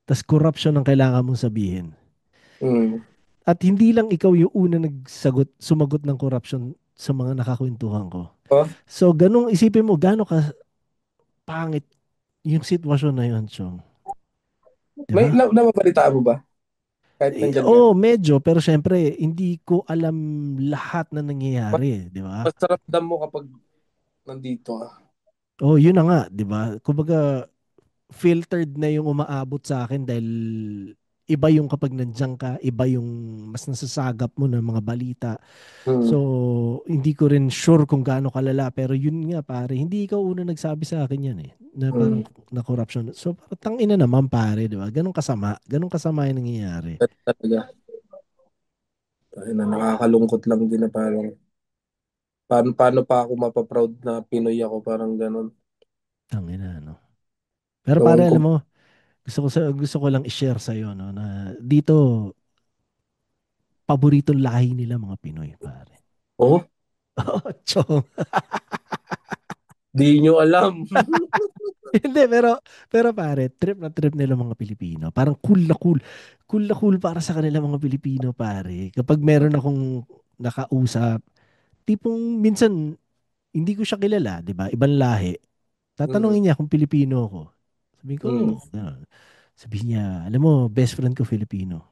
Tas corruption ang kailangan mong sabihin. Mm. At hindi lang ikaw yung una sumagot ng corruption sa mga nakakwentuhan ko. Oh, So, ganung isipin mo, gano'n ka pangit yung sitwasyon na yun, Chong. Di ba? Namabalitaan mo ba? Kahit nandyan ka. Medyo, pero syempre, hindi ko alam lahat na Mas, nangyayari, di ba? mas ramdam mo kapag nandito ka. Oh, yun na nga, di ba? Kumbaga, filtered na yung umaabot sa akin dahil iba yung kapag nandiyan ka, iba yung mas nasasagap mo ng mga balita. So, Mm. hindi ko rin sure kung gaano kalala. Pero yun nga, pare, hindi ikaw una nagsabi sa akin yan eh. Na parang Mm. na corruption. So, parang tangina naman, pare, di ba? Ganun kasama. Ganun kasama yung nangyayari. Talaga. Nakakalungkot lang din na parang paano pa ako mapaproud na Pinoy ako, parang ganun. Tangina, no? Pero pare, Ewan ko. alam mo, gusto ko lang i-share sa iyo no na dito paboritong lahi nila mga Pinoy, pare. Oh, Chong. di nyo alam. Hindi, pero pare, trip na trip nila mga Pilipino. Parang cool na cool. Cool na cool para sa kanila mga Pilipino, pare. Kapag meron akong nakausap, tipong minsan hindi ko siya kilala, 'di ba? Ibang lahi. Mm. Tatanungin niya kung Pilipino ako. Sabihin ko, Mm. "Oo." Ganun. Sabihin niya, alam mo, best friend ko Filipino.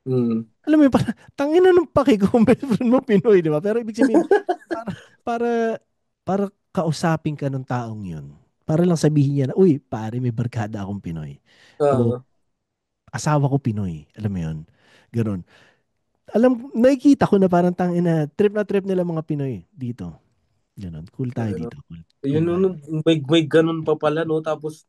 Mm. Alam mo yun, parang, tangina ng paki ko kung best friend mo Pinoy, di ba? Pero ibig sabihin, para, para, para kausapin ka ng taong yun. Para lang sabihin niya na, uy, pare, may barkada akong Pinoy. O, Ah, asawa ko Pinoy. Alam mo yun? Ganun. Nakikita ko na parang tangina, trip na trip nila mga Pinoy dito. Ganun. Cool tayo ano. dito. Cool, Yun, cool tayo. may ganun pa pala, no? Tapos,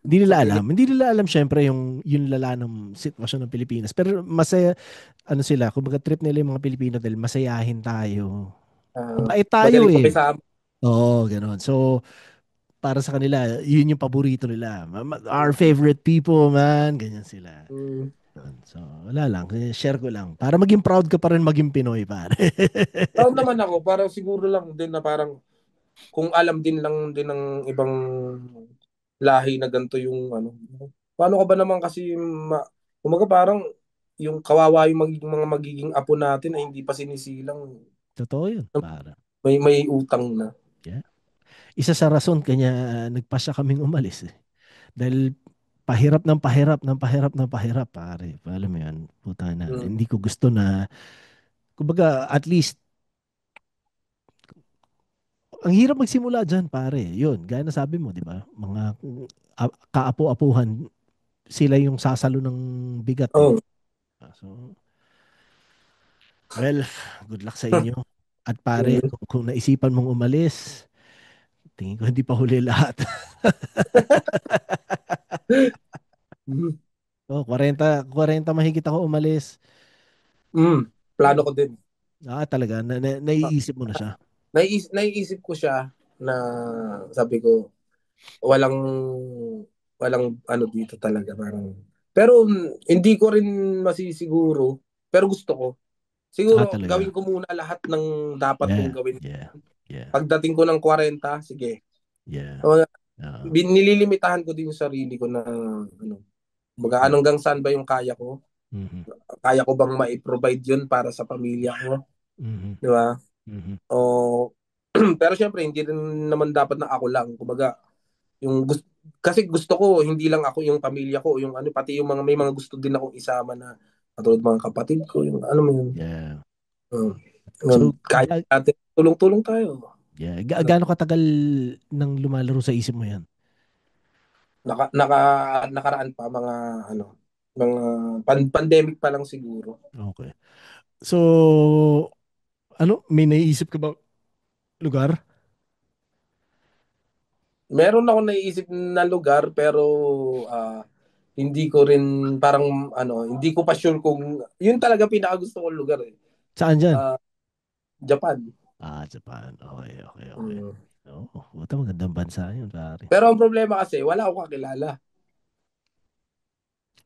Hindi nila tangina. alam. Hindi nila alam syempre yung lala ng sitwasyon ng Pilipinas. Pero masaya, ano sila, kumbaga trip nila yung mga Pilipino dahil masayahin tayo. Mabait tayo Magaling eh. makisama. Oo, gano'n. So, para sa kanila, yun yung paborito nila. Our favorite people, man. Ganyan sila. Mm. Yun. So, wala lang. Share ko lang. Para maging proud ka pa rin maging Pinoy, pare. Proud naman ako, parang siguro lang din na parang kung alam din lang din ng ibang lahi na ganito yung ano. Paano ka ba naman kasi kumaga parang yung kawawa yung mga magiging apo natin ay hindi pa sinisilang. Totoo yun, para. May utang na. Yeah. Isa sa rason kanya nagpasya kaming umalis eh. Dahil pahirap ng pahirap ng pahirap ng pahirap, pare. Alam mo yan, puta na. Mm. Hindi ko gusto na, kumbaga, at least, ang hirap magsimula dyan, pare. Yun, gaya na sabi mo, di ba? Mga kaapu-apuhan, sila yung sasalo ng bigat eh. Oh. So, well, good luck sa inyo. At pare, Mm. kung naisipan mong umalis, tingin ko hindi pa huli lahat. Mm. Oh, 40 mahigit ako umalis. Mm. Plano ko din. Talaga, naiisip mo na siya. Naiisip ko siya na sabi ko walang walang ano dito talaga parang pero hindi ko rin masisiguro pero gusto ko siguro Talaga. gawin ko muna lahat ng dapat kong Yeah, gawin yeah, yeah, pagdating ko ng 40 sige. yeah. So, Uh, nililimitahan ko din yung sarili ko na ano baga mm, anong hanggang saan ba yung mhm, kaya ko bang mai-provide yun para sa pamilya ko, mhm, di ba? mhm. O pero syempre hindi rin naman dapat na ako lang kumbaga yung kasi gusto ko hindi lang ako yung pamilya ko yung ano pati yung mga may mga gusto din akong isama na katulad mga kapatid ko, yung ano mo yun. Yeah. So, kaya natin, tulong-tulong tayo. Yeah. Gaano katagal nang lumalaro sa isip mo yan? Nakaraan pa mga pandemic pa lang siguro. Okay. So, may naiisip ka ba lugar? Meron ako naiisip na lugar pero hindi ko rin parang hindi ko pa sure kung yun talaga pinakagusto kong lugar eh. Saan dyan? Japan. Japan. Okay. Buta magandang bansa yun, pare. Pero ang problema kasi, wala akong kakilala.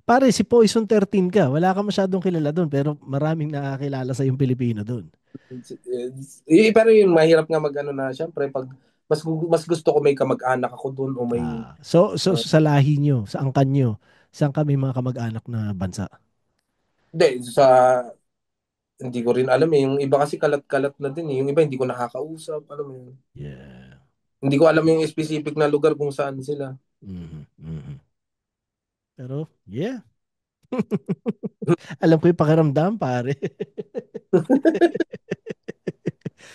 Pare, si Poison 13 ka. Wala ka masyadong kilala doon, pero maraming nakakilala sa yung Pilipino doon. Pero yun, mahirap nga na, syempre, pag mas gusto ko may kamag-anak ako doon o may... So sa lahi nyo, sa angkan nyo, saan ka may mga kamag-anak na bansa? Hindi ko rin alam eh. Yung iba kasi kalat-kalat na din eh. Yung iba hindi ko nakakausap. Alam mo yun. Yeah. Hindi ko alam yung specific na lugar kung saan sila. Pero, yeah. Alam ko yung pakiramdam, pare.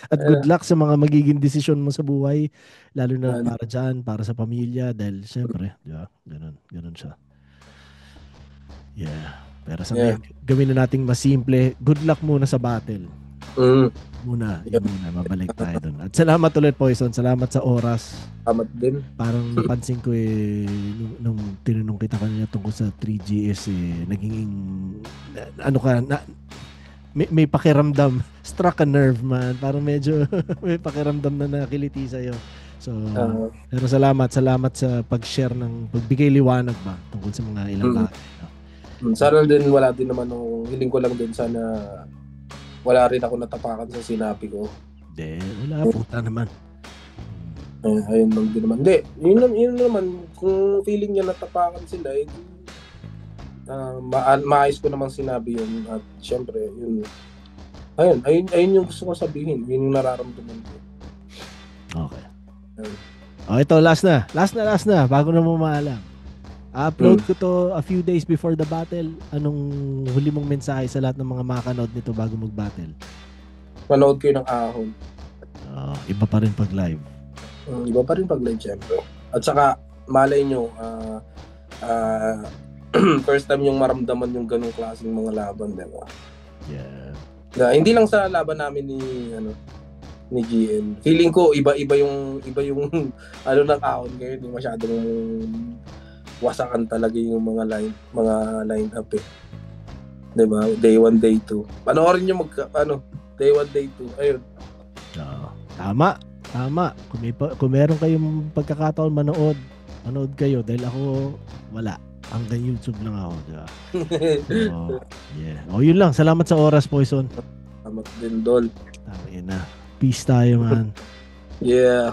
At good luck sa mga magiging desisyon mo sa buhay. Lalo na para dyan, para sa pamilya. Dahil, siyempre, yeah, ganun siya. Yeah. Pero sa ngayon, gawin na nating mas simple. Good luck muna sa battle. Muna, mabalik tayo dun. At salamat ulit, Poison. Salamat sa oras. Salamat din. Parang napansin ko nung tinanong kita kanina tungkol sa 3GS naging may pakiramdam. Struck a nerve, man. Parang medyo may pakiramdam na nakiliti sa'yo. So, pero salamat sa pag-share pagbigay liwanag ba tungkol sa mga ilang bagay. Sana din wala din naman hiling ko lang din sana wala rin ako natapakan sa sinabi ko. Wala puta naman. Ayun lang din naman. Yun naman kung feeling niya natapakan sila maayos ko namang sinabi yun at syempre yun ayun yung gusto ko sabihin, yun yung nararamdaman ko. Okay. Ito last na bago na mo maalam. Upload ko to a few days before the battle. Anong huli mong mensahe sa lahat ng mga makakanood nito bago mag-battle? Manood kayo ng ahon. Iba pa rin pag live. Iba pa rin pag live, syempre. At saka, malay nyo, first time yung maramdaman yung ganong klaseng mga laban, diba? Yeah. Hindi lang sa laban namin ni GM. Feeling ko, iba yung ng ahon ngayon. Hindi masyadong wasakan talaga yung mga line up eh. 'Di ba? Day 1, day 2. Panoorin niyo day 1, day 2. Ayun. Tama. Kung meron kayong pagkakataon manood kayo dahil ako wala. Hanggang YouTube lang ako, 'di ba? So, yeah. Yun lang. Salamat sa oras, Poison. Salamat din, Dol. Tama na. Peace tayo, man. Yeah.